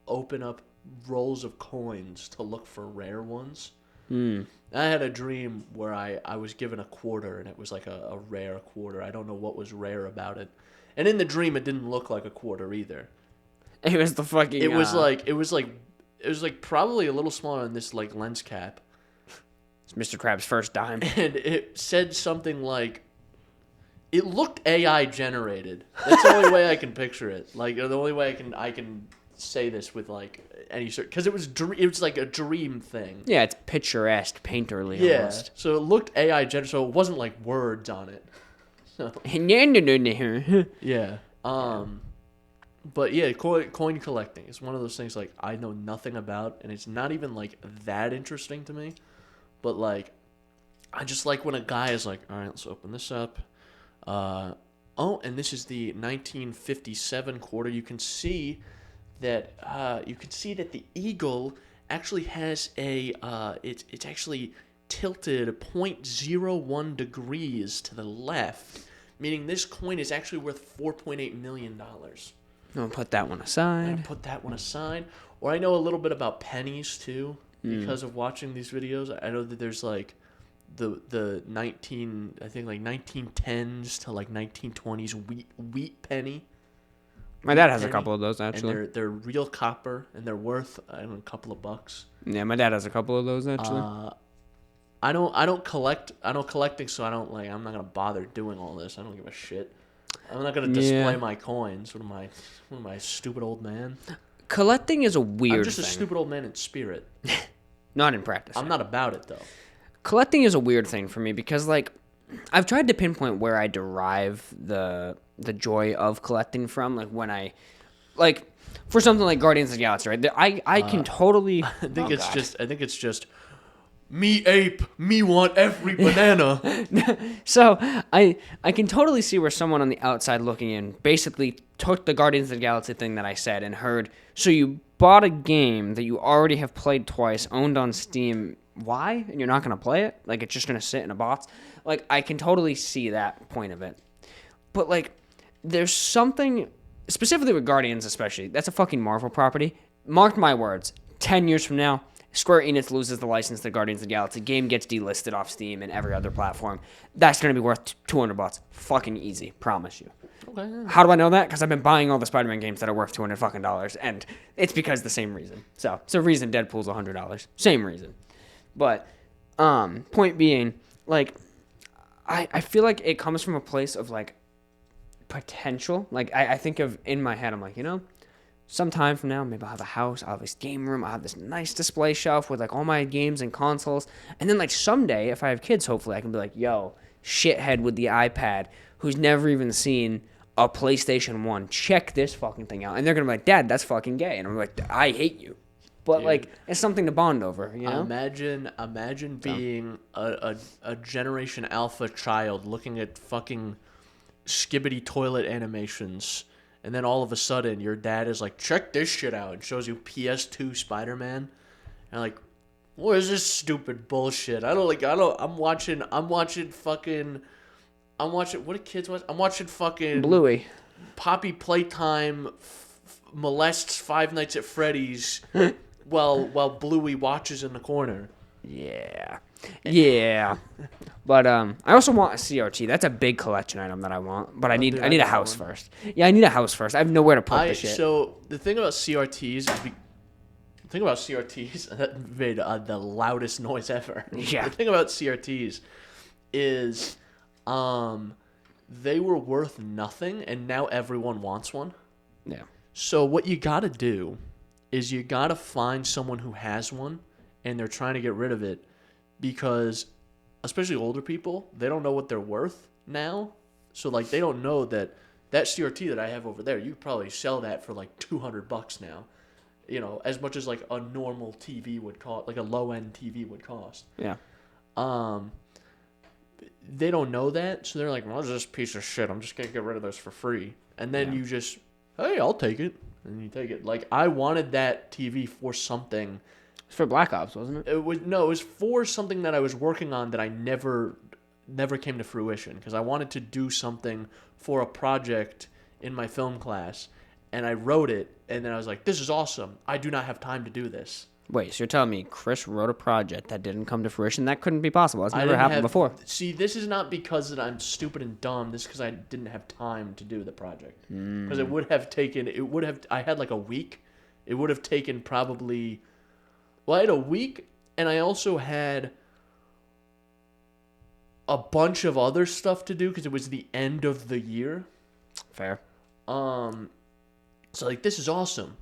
Speaker 2: open up rolls of coins to look for rare ones. I had a dream where I was given a quarter and it was like a rare quarter. I don't know what was rare about it. And in the dream it didn't look like a quarter either.
Speaker 1: It was the fucking.
Speaker 2: It was like probably a little smaller than this like lens cap.
Speaker 1: It's Mr. Krabs' first dime.
Speaker 2: And it said something like, it looked AI generated. That's the only way I can picture it. Like the only way I can say this with like any sort, because it was like a dream thing.
Speaker 1: Yeah, it's picturesque, painterly
Speaker 2: Yeah.
Speaker 1: almost.
Speaker 2: So it looked AI generated. So it wasn't like words on it. So yeah. But yeah, coin collecting is one of those things like I know nothing about, and it's not even like that interesting to me. But like, I just like when a guy is like, all right, let's open this up. And this is the 1957 quarter. You can see that the eagle actually has a it's actually tilted 0.01 degrees to the left, meaning this coin is actually worth $4.8 million.
Speaker 1: I'll put that one
Speaker 2: I'm
Speaker 1: aside.
Speaker 2: gonna put that one aside. Or I know a little bit about pennies too, because of watching these videos. I know that there's like the 1910s to like 1920s wheat penny.
Speaker 1: My dad has a
Speaker 2: penny,
Speaker 1: couple of those actually.
Speaker 2: And they're real copper, and they're worth I don't know, a couple of bucks.
Speaker 1: Yeah, my dad has a couple of those actually.
Speaker 2: I don't collect collecting, so I'm not gonna bother doing all this. I don't give a shit. I'm not gonna display my coins. What am I, a stupid old man?
Speaker 1: Collecting is a weird
Speaker 2: I'm just
Speaker 1: thing.
Speaker 2: a stupid old man in spirit.
Speaker 1: Not in practice.
Speaker 2: I'm not about it though.
Speaker 1: Collecting is a weird thing for me because like I've tried to pinpoint where I derive the joy of collecting from. Like when I like for something like Guardians of the Galaxy, right? I can totally.
Speaker 2: I think it's just me ape, me want every banana.
Speaker 1: So I can totally see where someone on the outside looking in basically took the Guardians of the Galaxy thing that I said and heard. So you bought a game that you already have played twice, owned on Steam. Why? And you're not gonna play it? Like it's just gonna sit in a box? Like I can totally see that point of it. But like there's something specifically with Guardians especially, that's a fucking Marvel property. Mark my words, 10 years from now, Square Enix loses the license to Guardians of the Galaxy. Game gets delisted off Steam and every other platform. That's going to be worth $200. Fucking easy. Promise you.
Speaker 2: Okay.
Speaker 1: How do I know that? Because I've been buying all the Spider-Man games that are worth $200 fucking dollars, and it's because the same reason. So it's a reason Deadpool's $100. Same reason. But point being, like, I feel like it comes from a place of, like, potential. Like, I think of, in my head, I'm like, you know, sometime from now, maybe I'll have a house, I'll have this game room, I'll have this nice display shelf with, like, all my games and consoles. And then, like, someday, if I have kids, hopefully, I can be like, yo, shithead with the iPad who's never even seen a PlayStation 1, check this fucking thing out. And they're going to be like, Dad, that's fucking gay. And I'm like, I hate you. But,
Speaker 2: Dude.
Speaker 1: like, it's something to bond over, you know?
Speaker 2: Imagine being a Generation Alpha child looking at fucking skibbity toilet animations, and then all of a sudden your dad is like, check this shit out, and shows you PS2 Spider-Man, and like, What is this stupid bullshit? I'm watching what do kids watch? I'm watching fucking
Speaker 1: Bluey.
Speaker 2: Poppy Playtime molests Five Nights at Freddy's while Bluey watches in the corner.
Speaker 1: Yeah. But I also want a CRT. That's a big collection item that I want. But I need a house first. Yeah, I need a house first. I have nowhere to put the shit.
Speaker 2: So the thing about CRTs is that made the loudest noise ever.
Speaker 1: Yeah.
Speaker 2: The thing about CRTs is they were worth nothing, and now everyone wants one.
Speaker 1: Yeah.
Speaker 2: So what you got to do is you got to find someone who has one, and they're trying to get rid of it because, especially older people, they don't know what they're worth now. So, like, they don't know that CRT that I have over there, you could probably sell that for, like, $200 now. You know, as much as, like, a normal TV would cost, like a low-end TV would cost.
Speaker 1: Yeah.
Speaker 2: They don't know that, so they're like, well, it's this piece of shit. I'm just going to get rid of this for free. And then you just, hey, I'll take it. And you take it. Like, I wanted that TV for something.
Speaker 1: It's for Black Ops, wasn't it?
Speaker 2: It was for something that I was working on that I never came to fruition. Because I wanted to do something for a project in my film class. And I wrote it, and then I was like, this is awesome. I do not have time to do this.
Speaker 1: Wait, so you're telling me Chris wrote a project that didn't come to fruition? That couldn't be possible. That's never happened before.
Speaker 2: See, this is not because that I'm stupid and dumb. This is because I didn't have time to do the project. Because I had like a week. It would have taken probably, I had a week, and I also had a bunch of other stuff to do because it was the end of the year.
Speaker 1: Fair.
Speaker 2: So, like, this is awesome.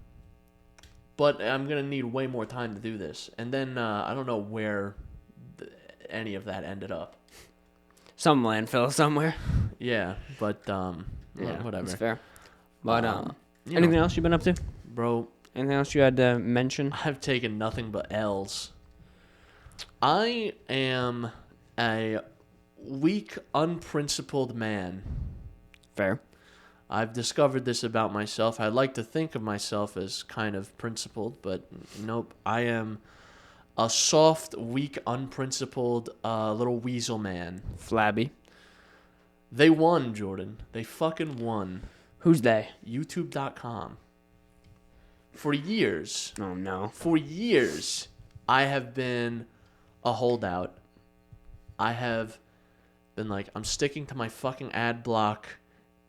Speaker 2: But I'm going to need way more time to do this. And then I don't know where any of that ended up.
Speaker 1: Some landfill somewhere.
Speaker 2: Yeah, but whatever.
Speaker 1: That's fair. But anything else you've been up to?
Speaker 2: Bro.
Speaker 1: Anything else you had to mention?
Speaker 2: I've taken nothing but L's. I am a weak, unprincipled man.
Speaker 1: Fair.
Speaker 2: I've discovered this about myself. I like to think of myself as kind of principled, but nope. I am a soft, weak, unprincipled little weasel man.
Speaker 1: Flabby.
Speaker 2: They won, Jordan. They fucking won.
Speaker 1: Who's they?
Speaker 2: YouTube.com. For years.
Speaker 1: Oh, no.
Speaker 2: For years, I have been a holdout. I have been like, I'm sticking to my fucking ad block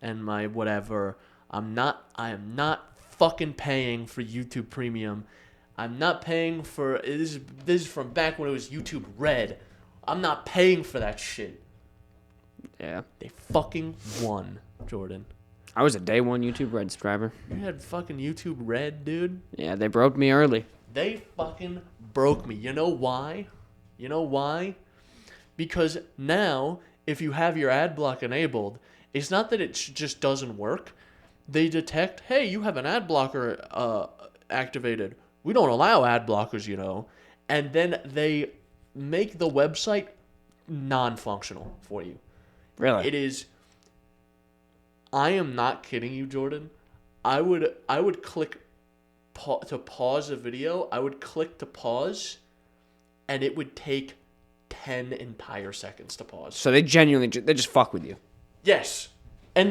Speaker 2: and my whatever. I am not fucking paying for YouTube Premium. I'm not paying for this is from back when it was YouTube Red. I'm not paying for that shit.
Speaker 1: Yeah.
Speaker 2: They fucking won, Jordan.
Speaker 1: I was a day one YouTube Red subscriber.
Speaker 2: You had fucking YouTube Red, dude?
Speaker 1: Yeah, they broke me early.
Speaker 2: They fucking broke me. You know why? Because now, if you have your ad block enabled, it's not that it just doesn't work. They detect, hey, you have an ad blocker activated. We don't allow ad blockers, you know. And then they make the website non-functional for you.
Speaker 1: Really?
Speaker 2: It is. I am not kidding you, Jordan. I would click to pause a video. I would click to pause, and it would take 10 entire seconds to pause.
Speaker 1: So they genuinely they just fuck with you.
Speaker 2: Yes, and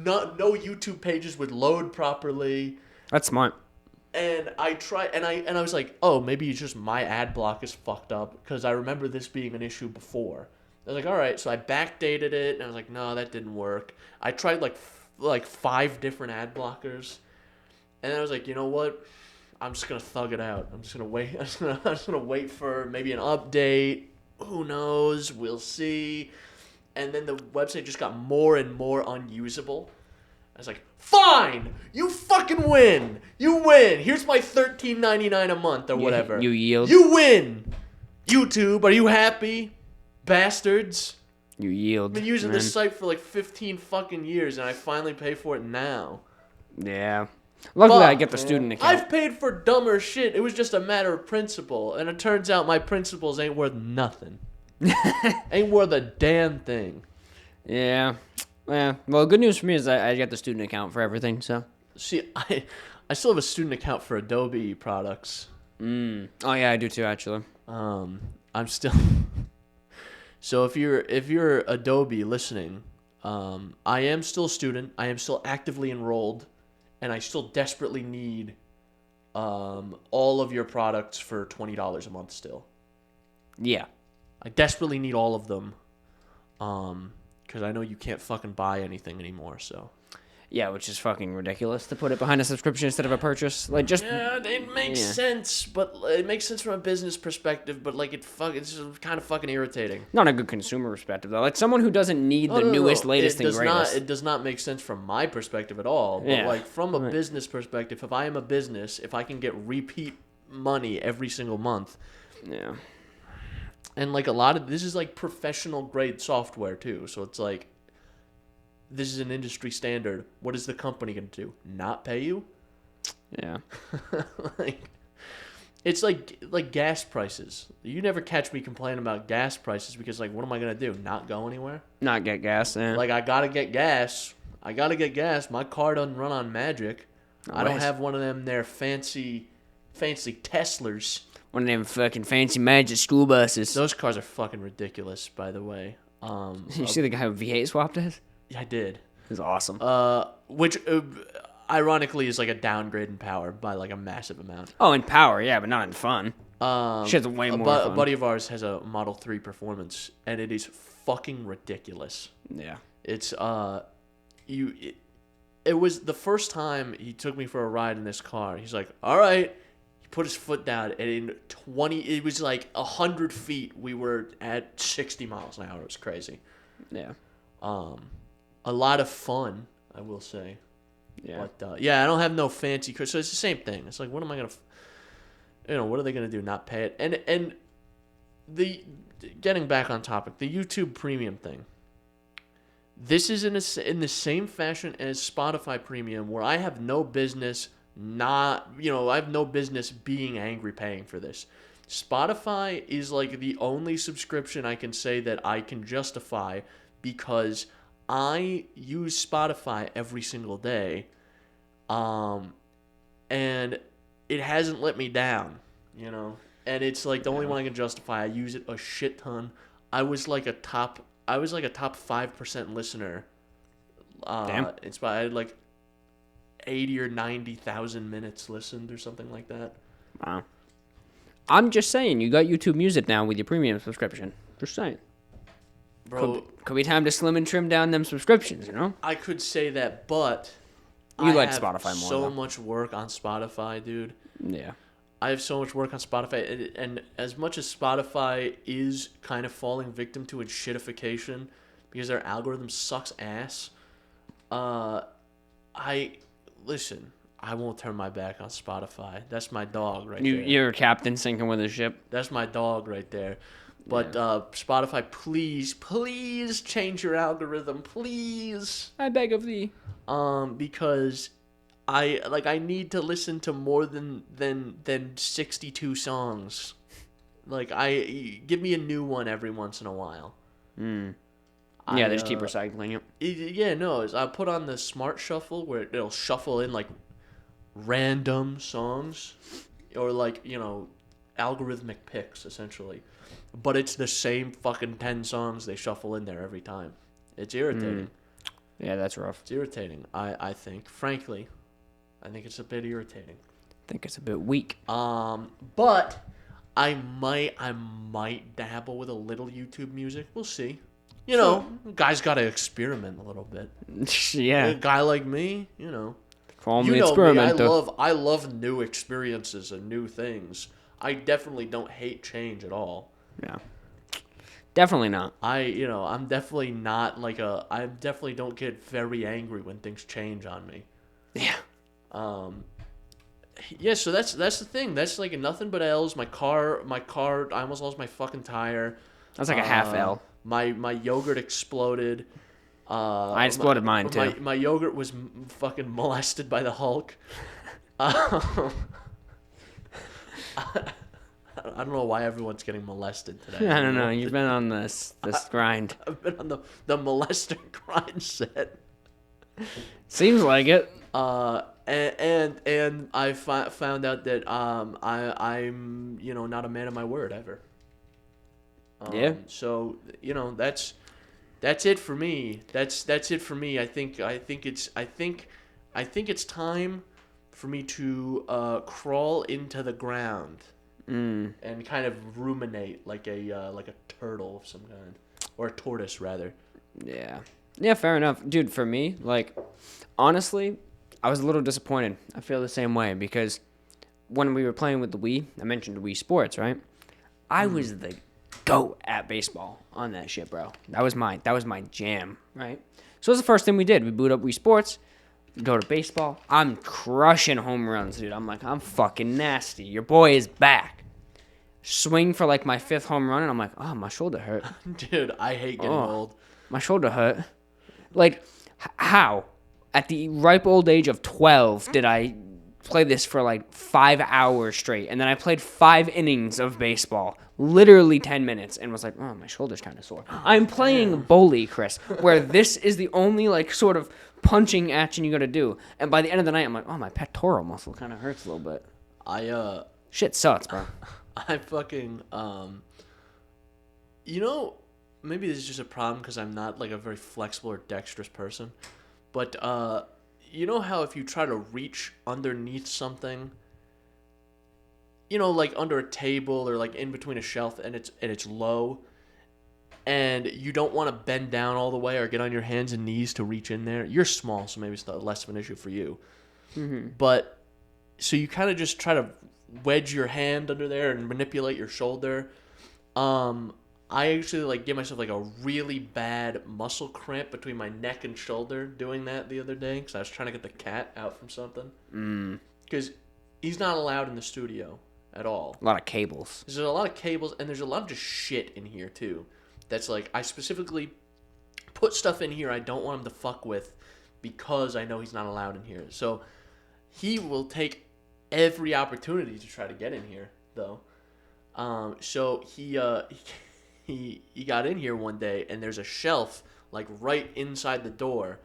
Speaker 2: no YouTube pages would load properly.
Speaker 1: That's smart.
Speaker 2: And I tried, and I was like, oh, maybe it's just my ad block is fucked up because I remember this being an issue before. I was like, all right, so I backdated it, and I was like, no, that didn't work. I tried like 5 different ad blockers, and then I was like, you know what? I'm just gonna thug it out. I'm just gonna wait. I'm just gonna wait for maybe an update. Who knows? We'll see. And then the website just got more and more unusable. I was like, fine, you fucking win. You win. Here's my $13.99 a month or whatever.
Speaker 1: You yield.
Speaker 2: You win. YouTube, are you happy? Bastards.
Speaker 1: You yield.
Speaker 2: I've been using this site for like 15 fucking years, and I finally pay for it now.
Speaker 1: Yeah. Luckily, I get the student account.
Speaker 2: I've paid for dumber shit. It was just a matter of principle, and it turns out my principles ain't worth nothing. Ain't worth a damn thing.
Speaker 1: Yeah. Yeah. Well, good news for me is I get the student account for everything, so.
Speaker 2: See, I still have a student account for Adobe products.
Speaker 1: Oh, yeah, I do too, actually.
Speaker 2: I'm still. So if you're Adobe listening, I am still a student. I am still actively enrolled, and I still desperately need all of your products for $20 a month still.
Speaker 1: Yeah.
Speaker 2: I desperately need all of them, because I know you can't fucking buy anything anymore. So.
Speaker 1: Yeah, which is fucking ridiculous to put it behind a subscription instead of a purchase. Like, just
Speaker 2: Yeah, it makes sense, but it makes sense from a business perspective. But like, it's kind of fucking irritating.
Speaker 1: not a good consumer perspective though. Like someone who doesn't need the newest, latest, and greatest.
Speaker 2: It does not make sense from my perspective at all. But like from a business perspective, if I am a business, if I can get repeat money every single month,
Speaker 1: Yeah.
Speaker 2: and like a lot of this is like professional grade software too. So it's like, this is an industry standard. What is the company going to do? Not pay you?
Speaker 1: Yeah.
Speaker 2: Like, it's like gas prices. You never catch me complaining about gas prices because, like, what am I going to do? Not go anywhere?
Speaker 1: Not get gas. Yeah.
Speaker 2: Like, I got to get gas. My car doesn't run on magic. I don't have one of them there fancy Teslas.
Speaker 1: One of them fucking fancy magic school buses.
Speaker 2: Those cars are fucking ridiculous, by the way.
Speaker 1: You see the guy who V8 swapped it?
Speaker 2: Yeah, I did.
Speaker 1: It was awesome.
Speaker 2: Which ironically is like a downgrade in power by like a massive amount.
Speaker 1: Oh, in power, yeah, but not in fun. Shit's way more fun.
Speaker 2: A buddy of ours has a Model 3 Performance, and it is fucking ridiculous.
Speaker 1: Yeah.
Speaker 2: It's it was the first time he took me for a ride in this car. He's like, all right. He put his foot down, and in it was like 100 feet, we were at 60 miles an hour. It was crazy.
Speaker 1: Yeah.
Speaker 2: A lot of fun, I will say.
Speaker 1: Yeah.
Speaker 2: But, I don't have no fancy car. So it's the same thing. It's like, what am I going to, what are they going to do? Not pay it? And getting back on topic, the YouTube Premium thing. This is in the same fashion as Spotify Premium, where I have no business I have no business being angry paying for this. Spotify is like the only subscription I can say that I can justify because I use Spotify every single day, and it hasn't let me down, and it's like the only one I can justify. I use it a shit ton. I was like a top 5% listener.
Speaker 1: Damn.
Speaker 2: I had like 80 or 90,000 minutes listened or something like that.
Speaker 1: Wow. I'm just saying, you got YouTube Music now with your premium subscription. Just saying.
Speaker 2: Bro,
Speaker 1: could be time to slim and trim down them subscriptions,
Speaker 2: I could say that, but
Speaker 1: you like
Speaker 2: have
Speaker 1: Spotify more.
Speaker 2: So much work on Spotify, dude.
Speaker 1: Yeah.
Speaker 2: I have so much work on Spotify, and as much as Spotify is kind of falling victim to its shitification because their algorithm sucks ass, I won't turn my back on Spotify. That's my dog right there.
Speaker 1: You're a captain sinking with a ship.
Speaker 2: That's my dog right there. But Spotify, please change your algorithm, please.
Speaker 1: I beg of thee.
Speaker 2: Because I need to listen to more than 62 songs. Give me a new one every once in a while.
Speaker 1: Yeah, they just keep recycling it.
Speaker 2: I put on the Smart Shuffle where it'll shuffle in like random songs or algorithmic picks essentially. But it's the same fucking 10 songs they shuffle in there every time. It's irritating.
Speaker 1: Yeah, that's rough.
Speaker 2: It's irritating, I think. Frankly, I think it's a bit irritating.
Speaker 1: I think it's a bit weak.
Speaker 2: But I might dabble with a little YouTube music. We'll see. Guys got to experiment a little bit.
Speaker 1: Yeah.
Speaker 2: A guy like me,
Speaker 1: Call me experimenter.
Speaker 2: I love new experiences and new things. I definitely don't hate change at all.
Speaker 1: Yeah. Definitely not.
Speaker 2: I'm definitely not I definitely don't get very angry when things change on me.
Speaker 1: Yeah.
Speaker 2: Yeah, so that's the thing. That's like nothing but L's. My car, I almost lost my fucking tire.
Speaker 1: That's like a half L.
Speaker 2: My yogurt exploded.
Speaker 1: I exploded mine too.
Speaker 2: My yogurt was fucking molested by the Hulk. I don't know why everyone's getting molested today.
Speaker 1: I don't know. You've been on this grind.
Speaker 2: I've been on the molester grind set.
Speaker 1: Seems like it.
Speaker 2: and I found out that I'm not a man of my word ever.
Speaker 1: Yeah.
Speaker 2: So that's it for me. That's it for me. I think it's time for me to crawl into the ground and kind of ruminate like a turtle of some kind, or a tortoise rather.
Speaker 1: Yeah. Yeah, fair enough. Dude, for me, like, honestly, I was a little disappointed. I feel the same way because when we were playing with the Wii, I mentioned Wii Sports, right? I was the GOAT at baseball on that shit, bro. That was my jam, right? So it was the first thing we did. We boot up Wii Sports, go to baseball. I'm crushing home runs, dude. I'm like, I'm fucking nasty. Your boy is back. Swing for like my 5th home run, and I'm like, oh, my shoulder hurt.
Speaker 2: Dude, I hate getting old.
Speaker 1: My shoulder hurt. Like, how? At the ripe old age of 12, did I play this for like 5 hours straight? And then I played 5 innings of baseball, literally 10 minutes, and was like, oh, my shoulder's kind of sore. I'm playing Bully, Chris, where this is the only like sort of punching action you got to do. And by the end of the night, I'm like, oh, my pectoral muscle kind of hurts a little bit. Shit sucks, bro.
Speaker 2: I fucking maybe this is just a problem because I'm not like a very flexible or dexterous person, but you know how if you try to reach underneath something, like under a table or like in between a shelf and it's low, and you don't want to bend down all the way or get on your hands and knees to reach in there. You're small, so maybe it's not less of an issue for you. Mm-hmm. But so you kind of just try to wedge your hand under there and manipulate your shoulder. I actually like give myself like a really bad muscle cramp between my neck and shoulder doing that the other day because I was trying to get the cat out from something. Because he's not allowed in the studio at all.
Speaker 1: A lot of cables.
Speaker 2: There's a lot of cables, and there's a lot of just shit in here too. That's like I specifically put stuff in here I don't want him to fuck with because I know he's not allowed in here. So he will take every opportunity to try to get in here though. So he got in here one day, and there's a shelf like right inside the door,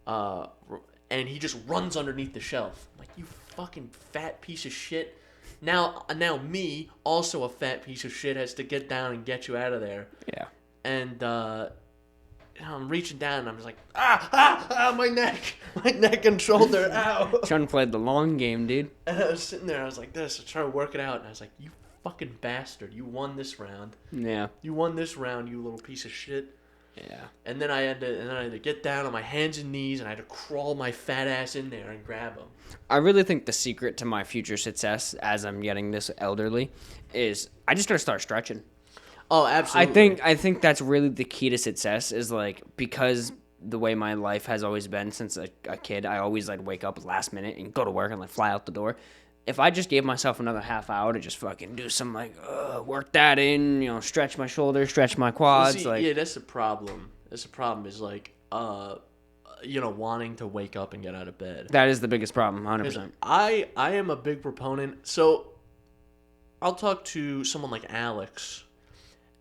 Speaker 2: and he just runs underneath the shelf. I'm like, you fucking fat piece of shit. Now me, also a fat piece of shit, has to get down and get you out of there.
Speaker 1: Yeah.
Speaker 2: And I'm reaching down, and I'm just like, my neck and shoulder, ow.
Speaker 1: Trying to play the long game, dude.
Speaker 2: And I was sitting there, I was like this, trying to work it out, and I was like, you fucking bastard, you won this round.
Speaker 1: Yeah.
Speaker 2: You won this round, you little piece of shit.
Speaker 1: Yeah.
Speaker 2: And then I had to get down on my hands and knees, and I had to crawl my fat ass in there and grab him.
Speaker 1: I really think the secret to my future success as I'm getting this elderly is I just gotta start stretching.
Speaker 2: Oh, absolutely.
Speaker 1: I think that's really the key to success is like because the way my life has always been since a kid, I always like wake up last minute and go to work and like fly out the door. If I just gave myself another half hour to just fucking do some like work that in, stretch my shoulders, stretch my quads,
Speaker 2: yeah, that's the problem. That's the problem is like wanting to wake up and get out of bed.
Speaker 1: That is the biggest problem, 100%.
Speaker 2: I am a big proponent. So I'll talk to someone like Alex.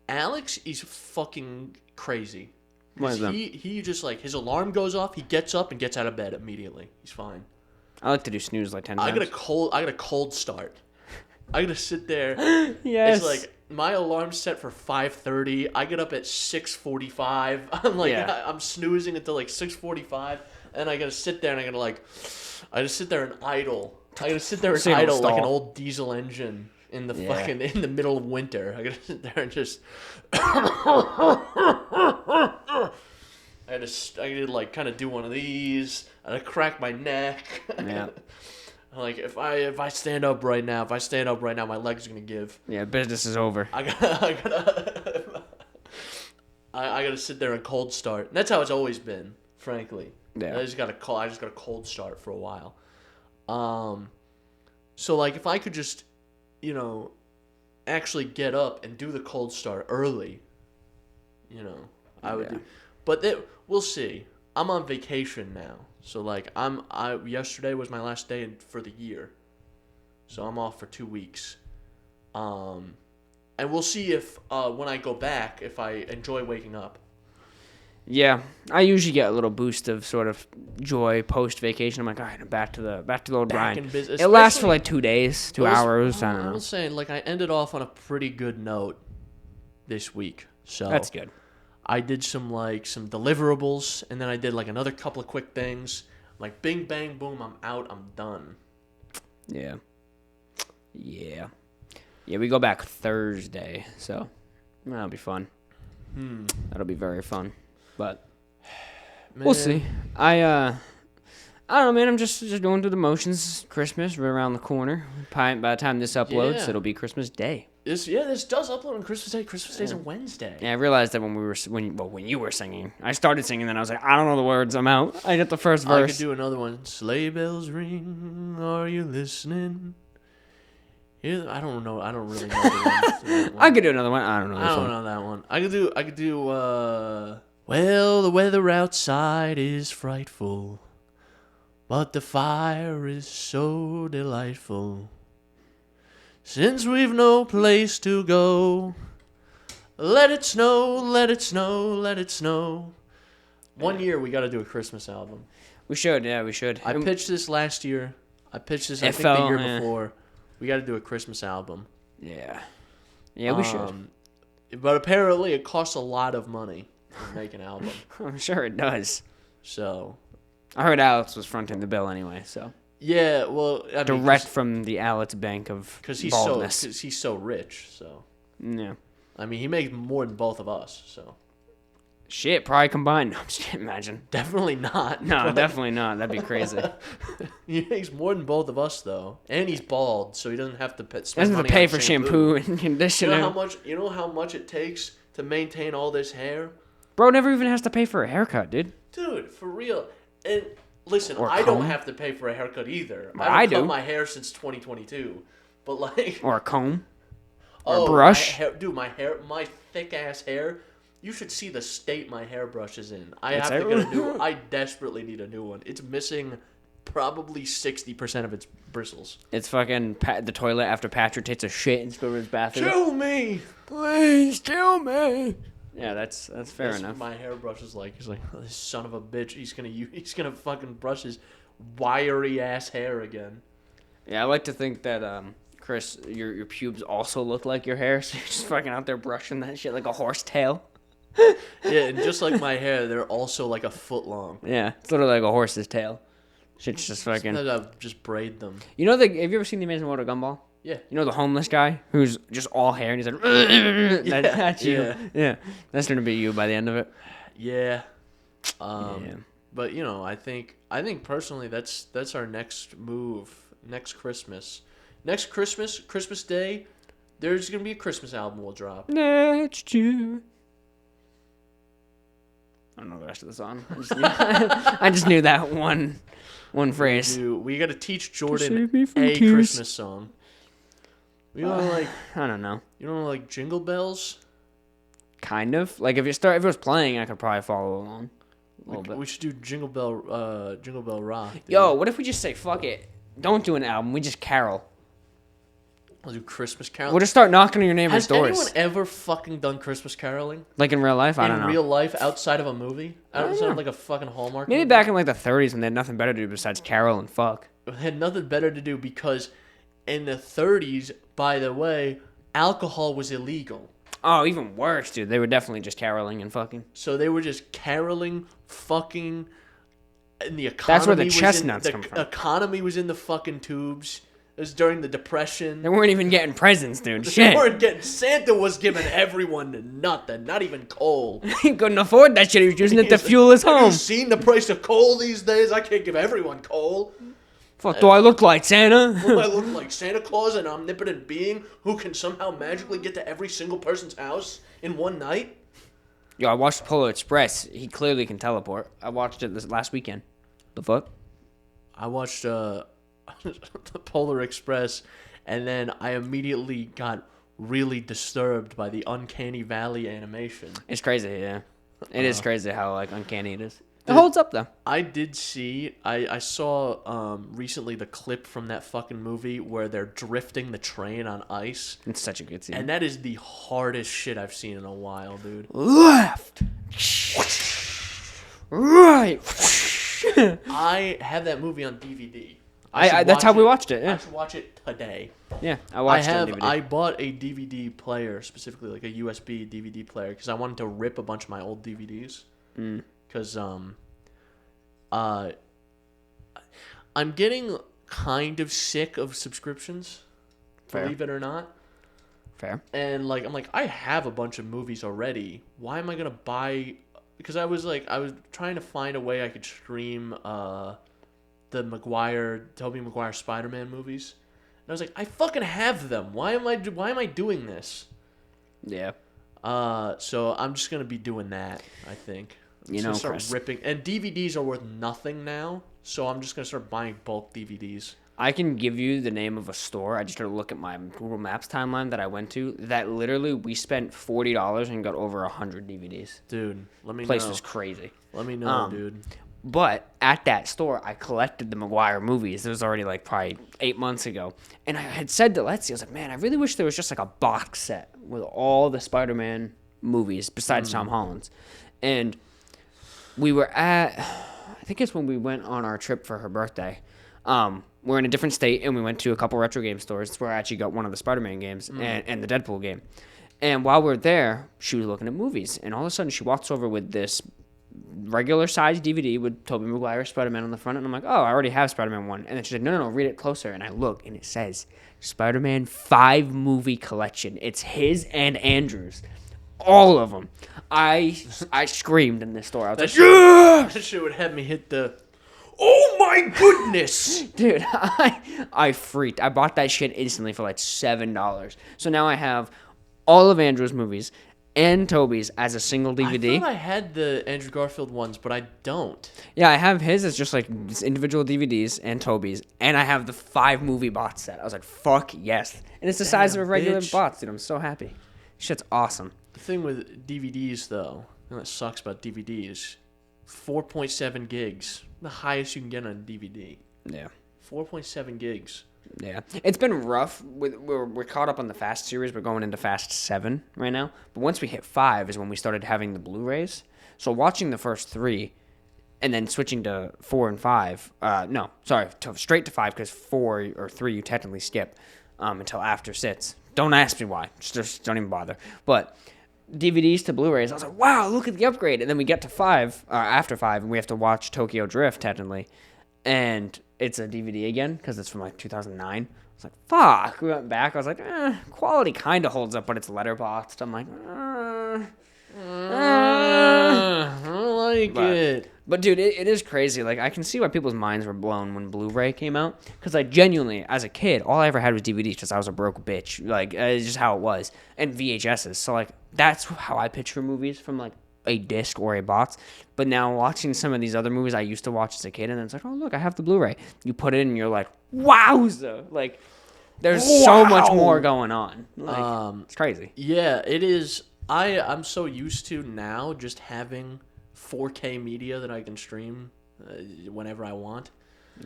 Speaker 2: Alex is fucking crazy.
Speaker 1: Why is that?
Speaker 2: He just like his alarm goes off, he gets up and gets out of bed immediately. He's fine. I
Speaker 1: like to do snooze like 10 times.
Speaker 2: I got a cold start. I gotta sit there.
Speaker 1: Yes.
Speaker 2: It's like my alarm's set for 5:30. I get up at 6:45. I'm like I'm snoozing until like 6:45, and I gotta sit there and I just sit there and idle. I gotta sit there and idle like an old diesel engine in the fucking in the middle of winter. I gotta sit there and just. I had to like kind of do one of these. I had to crack my neck.
Speaker 1: Yeah.
Speaker 2: Like if I stand up right now, my leg's gonna give.
Speaker 1: Yeah, business is over.
Speaker 2: I gotta sit there and cold start. And that's how it's always been, frankly.
Speaker 1: Yeah.
Speaker 2: I just got a cold start for a while. So like if I could just, actually get up and do the cold start early, I would do. But we'll see. I'm on vacation now. So like yesterday was my last day for the year. So I'm off for 2 weeks. And we'll see if when I go back if I enjoy waking up.
Speaker 1: Yeah, I usually get a little boost of sort of joy post vacation. I'm like, all right, I'm back to the old
Speaker 2: Back
Speaker 1: grind.
Speaker 2: in business.
Speaker 1: It lasts for like 2 days, 2 hours. I don't know.
Speaker 2: I was saying, like, I ended off on a pretty good note this week. So
Speaker 1: That's good.
Speaker 2: I did some deliverables, and then I did like another couple of quick things. Like, bing, bang, boom, I'm out, I'm done.
Speaker 1: Yeah. We go back Thursday, so that'll be fun. That'll be very fun, but we'll see. I don't know, man. I'm just going through the motions. Christmas right around the corner. By the time this uploads, it'll be Christmas Day.
Speaker 2: This does upload on Christmas Day. Christmas Day's a Wednesday.
Speaker 1: Yeah, I realized that when you were singing, I started singing, then I was like, I don't know the words. I'm out. I get the first verse.
Speaker 2: I could do another one. Sleigh bells ring. Are you listening? I don't know. I don't really know the one.
Speaker 1: I could do another one. I don't know.
Speaker 2: I don't know that one. I could do. Well, the weather outside is frightful, but the fire is so delightful. Since we've no place to go, let it snow, let it snow, let it snow. One year we got to do a Christmas album.
Speaker 1: We should, yeah, we should.
Speaker 2: I pitched this last year. I pitched this I think the year before. We got to do a Christmas album.
Speaker 1: Yeah, we should.
Speaker 2: But apparently it costs a lot of money to make an album.
Speaker 1: I'm sure it does.
Speaker 2: So
Speaker 1: I heard Alex was fronting the bill anyway, so.
Speaker 2: Yeah, well, I mean,
Speaker 1: direct from the Alex Bank of baldness.
Speaker 2: Because he's so rich, so.
Speaker 1: Yeah.
Speaker 2: I mean, he makes more than both of us, so.
Speaker 1: Shit, probably combined. No, I'm just imagine.
Speaker 2: Definitely not.
Speaker 1: No, definitely not. That'd be crazy.
Speaker 2: He makes more than both of us, though, and he's bald, so he doesn't have to
Speaker 1: pay for shampoo and conditioner.
Speaker 2: You know how much it takes to maintain all this hair?
Speaker 1: Bro never even has to pay for a haircut, dude.
Speaker 2: Dude, for real. And listen,
Speaker 1: I
Speaker 2: don't have to pay for a haircut either.
Speaker 1: I
Speaker 2: haven't cut my hair since 2022, but like.
Speaker 1: Or a comb. Or a brush.
Speaker 2: My thick ass hair. You should see the state my hairbrush is in. I desperately need a new one. It's missing probably 60% of its bristles.
Speaker 1: It's fucking the toilet after Patrick takes a shit and goes to his bathroom.
Speaker 2: Kill me!
Speaker 1: Please kill me! Yeah, that's fair enough.
Speaker 2: My hairbrush is like, he's like, oh, this son of a bitch. He's gonna fucking brush his wiry ass hair again.
Speaker 1: Yeah, I like to think that Chris, your pubes also look like your hair, so you're just fucking out there brushing that shit like a horse tail.
Speaker 2: Yeah, and just like my hair, they're also like a foot long.
Speaker 1: Yeah, it's literally like a horse's tail. Shit's just fucking.
Speaker 2: Just braid them.
Speaker 1: You know have you ever seen The Amazing World of Gumball?
Speaker 2: Yeah.
Speaker 1: You know the homeless guy who's just all hair and he's like, that's you. Yeah. That's gonna be you by the end of it.
Speaker 2: Yeah. But you know, I think personally that's our next move. Next Christmas, Christmas Day, there's gonna be a Christmas album we'll drop.
Speaker 1: Next year. I don't know the rest of the song. I just knew that one phrase.
Speaker 2: We got to teach Jordan a Christmas song. We don't like.
Speaker 1: I don't know.
Speaker 2: You don't like Jingle Bells?
Speaker 1: Kind of. Like if it was playing, I could probably follow along a little bit.
Speaker 2: We should do Jingle Bell Rock. Dude.
Speaker 1: Yo, what if we just say fuck it? Don't do an album. We just carol.
Speaker 2: We'll do Christmas caroling.
Speaker 1: We'll just start knocking on your neighbor's doors.
Speaker 2: Has anyone ever fucking done Christmas caroling?
Speaker 1: Like in real life? I don't know.
Speaker 2: In real life, outside of a movie? Outside of like a fucking Hallmark
Speaker 1: movie?
Speaker 2: Maybe
Speaker 1: back in like the 30s when they had nothing better to do besides carol and fuck.
Speaker 2: They had nothing better to do because in the 30s, by the way, alcohol was illegal.
Speaker 1: Oh, even worse, dude. They were definitely just caroling and fucking.
Speaker 2: So they were just caroling, fucking, and the economy.
Speaker 1: That's where the chestnuts come from.
Speaker 2: The economy was in the fucking tubes. It was during the Depression.
Speaker 1: They weren't even getting presents, dude. Shit.
Speaker 2: They weren't getting. Santa was giving everyone nothing, not even coal.
Speaker 1: He couldn't afford that shit. He was using it to fuel his home.
Speaker 2: Have you seen the price of coal these days? I can't give everyone coal.
Speaker 1: What do I look like, Santa?
Speaker 2: What do I look like? Santa Claus, an omnipotent being who can somehow magically get to every single person's house in one night?
Speaker 1: Yo, I watched Polar Express. He clearly can teleport. I watched it this last weekend. The fuck?
Speaker 2: I watched the Polar Express, and then I immediately got really disturbed by the Uncanny Valley animation.
Speaker 1: It's crazy, yeah. It is crazy how like uncanny it is. It holds up though.
Speaker 2: I saw recently the clip from that fucking movie where they're drifting the train on ice.
Speaker 1: It's such a good scene.
Speaker 2: And that is the hardest shit I've seen in a while, dude.
Speaker 1: Left. Right.
Speaker 2: I have that movie on DVD.
Speaker 1: That's how we watched it. Yeah.
Speaker 2: I should watch it today.
Speaker 1: Yeah, I watched it on DVD.
Speaker 2: I bought a DVD player, specifically like a USB DVD player, because I wanted to rip a bunch of my old DVDs. Because I'm getting kind of sick of subscriptions, believe it or not.
Speaker 1: Fair.
Speaker 2: And like I'm like, I have a bunch of movies already. Why am I gonna buy? Because I was trying to find a way I could stream the Tobey Maguire Spider-Man movies. And I was like, I fucking have them. Why am I doing this?
Speaker 1: Yeah.
Speaker 2: So I'm just gonna be doing that, I think. Start
Speaker 1: Chris,
Speaker 2: ripping, and DVDs are worth nothing now, so I'm just gonna start buying bulk DVDs.
Speaker 1: I can give you the name of a store. I just had to look at my Google Maps timeline that I went to. That literally we spent $40 and got over 100 DVDs.
Speaker 2: Dude, let me know.
Speaker 1: Place was crazy.
Speaker 2: Let me know, dude.
Speaker 1: But at that store, I collected the Maguire movies. It was already like probably 8 months ago. And I had said to Letsy, I was like, man, I really wish there was just like a box set with all the Spider-Man movies besides Tom Holland's. And we were at, I think it's when we went on our trip for her birthday. We're in a different state, and we went to a couple retro game stores. It's where I actually got one of the Spider-Man games and the Deadpool game. And while we're there, she was looking at movies. And all of a sudden, she walks over with this regular-sized DVD with Tobey Maguire Spider-Man on the front. And I'm like, oh, I already have Spider-Man 1. And then she's like, no, read it closer. And I look, and it says, Spider-Man 5-movie collection. It's his and Andrew's. All of them. I screamed in this store. I was like, yeah!
Speaker 2: That shit would have me hit the... Oh my goodness!
Speaker 1: Dude, I freaked. I bought that shit instantly for like $7. So now I have all of Andrew's movies and Toby's as a single DVD.
Speaker 2: I thought I had the Andrew Garfield ones, but I don't.
Speaker 1: Yeah, I have his as just like individual DVDs and Toby's, and I have the 5-movie box set. I was like, fuck yes. And it's the size of a regular box, dude. I'm so happy. Shit's awesome.
Speaker 2: The thing with DVDs, though, and that sucks about DVDs, 4.7 gigs. The highest you can get on a DVD.
Speaker 1: Yeah.
Speaker 2: 4.7 gigs.
Speaker 1: Yeah. It's been rough. We're caught up on the Fast series. We're going into Fast 7 right now. But once we hit 5 is when we started having the Blu-rays. So watching the first 3 and then switching to 4 and 5. Straight to 5 because 4 or 3 you technically skip until after 6. Don't ask me why. Just don't even bother. But DVDs to Blu-rays, I was like, wow, look at the upgrade. And then we get to 5, after 5, and we have to watch Tokyo Drift, technically. And it's a DVD again, because it's from like 2009. I was like, fuck. We went back. I was like, quality kind of holds up, but it's letterboxed. I'm like,
Speaker 2: I don't like it.
Speaker 1: But dude, it is crazy. Like, I can see why people's minds were blown when Blu-ray came out. Because, like, genuinely, as a kid, all I ever had was DVDs because I was a broke bitch. Like, it's just how it was. And VHSs. So, like, that's how I picture movies from, like, a disc or a box. But now watching some of these other movies I used to watch as a kid, and then it's like, oh, look, I have the Blu-ray. You put it in, and you're like, wowza. Like, there's so much more going on. Like, it's crazy.
Speaker 2: Yeah, it is. I'm so used to now just having 4K media that I can stream whenever I want.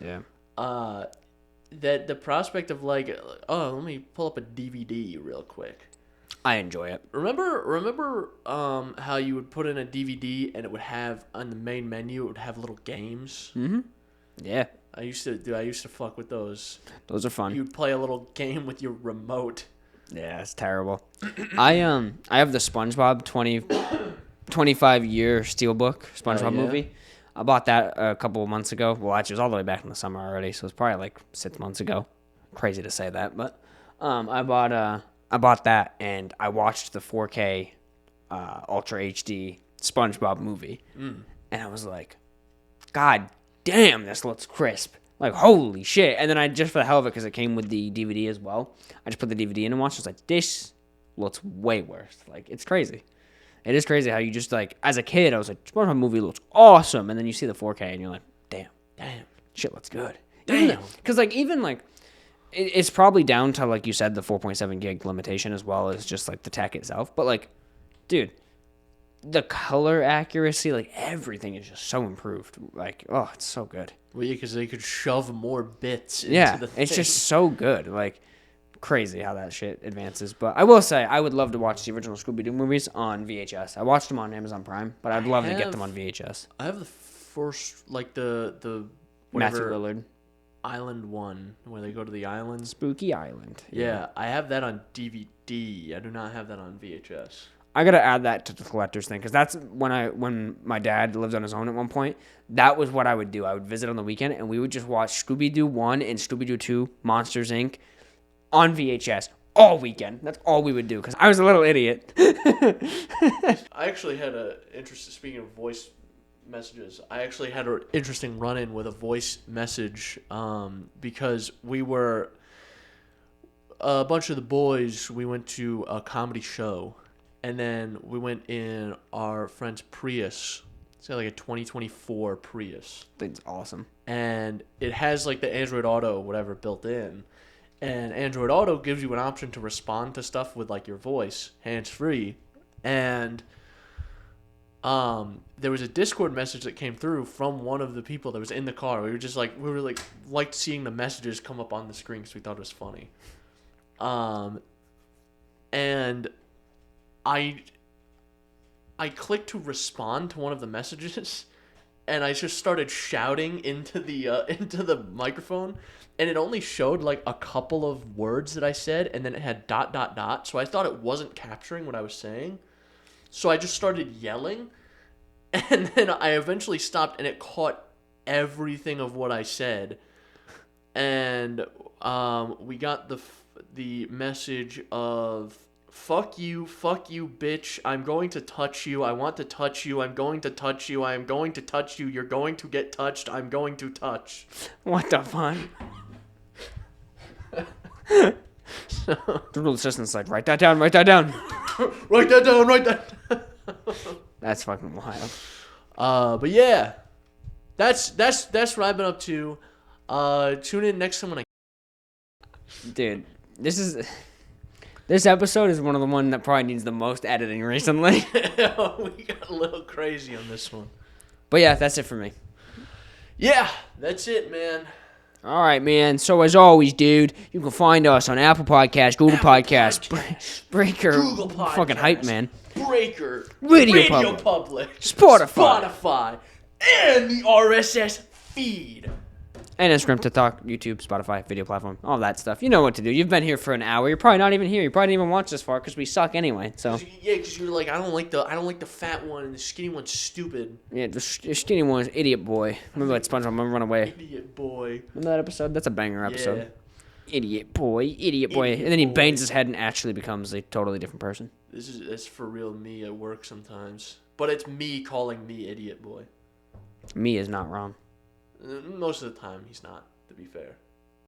Speaker 1: Yeah.
Speaker 2: That the prospect of like, oh, let me pull up a DVD real quick.
Speaker 1: I enjoy it.
Speaker 2: Remember how you would put in a DVD and it would have on the main menu it would have little games.
Speaker 1: Mm-hmm. Yeah.
Speaker 2: I used to fuck with those.
Speaker 1: Those are fun.
Speaker 2: You'd play a little game with your remote.
Speaker 1: Yeah, it's terrible. I have the SpongeBob 25-year Steelbook SpongeBob movie. I bought that a couple of months ago. Well, actually, it was all the way back in the summer already, so it's probably like 6 months ago. Crazy to say that, but I bought that and I watched the 4K Ultra HD SpongeBob movie, and I was like, God damn, this looks crisp. Like, holy shit. And then I, just for the hell of it, because it came with the DVD as well, I just put the DVD in and watched it. I was like, this looks way worse. Like, it's crazy. It is crazy how you just, like, as a kid, I was like, SpongeBob movie looks awesome. And then you see the 4K and you're like, damn, shit looks good. Damn. Because, like, even, like, it's probably down to, like you said, the 4.7 gig limitation as well as just, like, the tech itself. But, like, dude, the color accuracy, like, everything is just so improved. Like, oh, it's so good.
Speaker 2: Well, yeah, because they could shove more bits into the thing.
Speaker 1: It's just so good. Like, crazy how that shit advances. But I will say, I would love to watch the original Scooby-Doo movies on VHS. I watched them on Amazon Prime, but I'd love to get them on VHS.
Speaker 2: I have the first, like the
Speaker 1: Matthew
Speaker 2: whatever
Speaker 1: Lillard.
Speaker 2: Island one, where they go to the islands.
Speaker 1: Spooky Island.
Speaker 2: Yeah, I have that on DVD. I do not have that on VHS.
Speaker 1: I gotta add that to the collector's thing, because that's when my dad lived on his own at one point. That was what I would do. I would visit on the weekend, and we would just watch Scooby-Doo 1 and Scooby-Doo 2, Monsters, Inc. on VHS all weekend. That's all we would do, because I was a little idiot.
Speaker 2: I actually had speaking of voice messages, I actually had an interesting run-in with a voice message because we were, a bunch of the boys, we went to a comedy show, and then we went in our friend's Prius. It's got like a 2024 Prius.
Speaker 1: Thing's awesome.
Speaker 2: And it has like the Android Auto, whatever, built in. And Android Auto gives you an option to respond to stuff with like your voice, hands-free. And there was a Discord message that came through from one of the people that was in the car. We were liked seeing the messages come up on the screen because we thought it was funny. And I clicked to respond to one of the messages, and I just started shouting into the microphone, and it only showed like a couple of words that I said, and then it had ... So I thought it wasn't capturing what I was saying. So I just started yelling, and then I eventually stopped, and it caught everything of what I said. And we got the message of, fuck you, bitch, I'm going to touch you, I want to touch you, I'm going to touch you, I am going to touch you, you're going to get touched, I'm going to touch.
Speaker 1: What the fuck? The little assistant's like, write that down.
Speaker 2: Write that down.
Speaker 1: That's fucking wild.
Speaker 2: But yeah, that's what I've been up to. Tune in next time when
Speaker 1: Dude, this episode is one of the one that probably needs the most editing recently.
Speaker 2: We got a little crazy on this one.
Speaker 1: But yeah, that's it for me.
Speaker 2: Yeah, that's it, man.
Speaker 1: All right, man. So as always, dude, you can find us on Apple Podcasts, Google Podcasts, Breaker,
Speaker 2: Google Podcasts,
Speaker 1: fucking hype, man.
Speaker 2: Breaker,
Speaker 1: Radio
Speaker 2: Public,
Speaker 1: Spotify,
Speaker 2: and the RSS Feed.
Speaker 1: And Instagram, TikTok, YouTube, Spotify, video platform, all that stuff. You know what to do. You've been here for an hour. You're probably not even here. You probably didn't even watch this far because we suck anyway. So
Speaker 2: yeah, because you're like, I don't like the fat one, and the skinny one's stupid.
Speaker 1: Yeah, the skinny one is Idiot Boy. Remember that SpongeBob? Remember Run Away?
Speaker 2: Idiot Boy.
Speaker 1: Remember that episode? That's a banger episode.
Speaker 2: Yeah.
Speaker 1: Idiot Boy. And then he bangs his head and actually becomes a totally different person.
Speaker 2: That's for real me at work sometimes, but it's me calling me Idiot Boy.
Speaker 1: Me is not wrong.
Speaker 2: Most of the time, he's not. To be fair.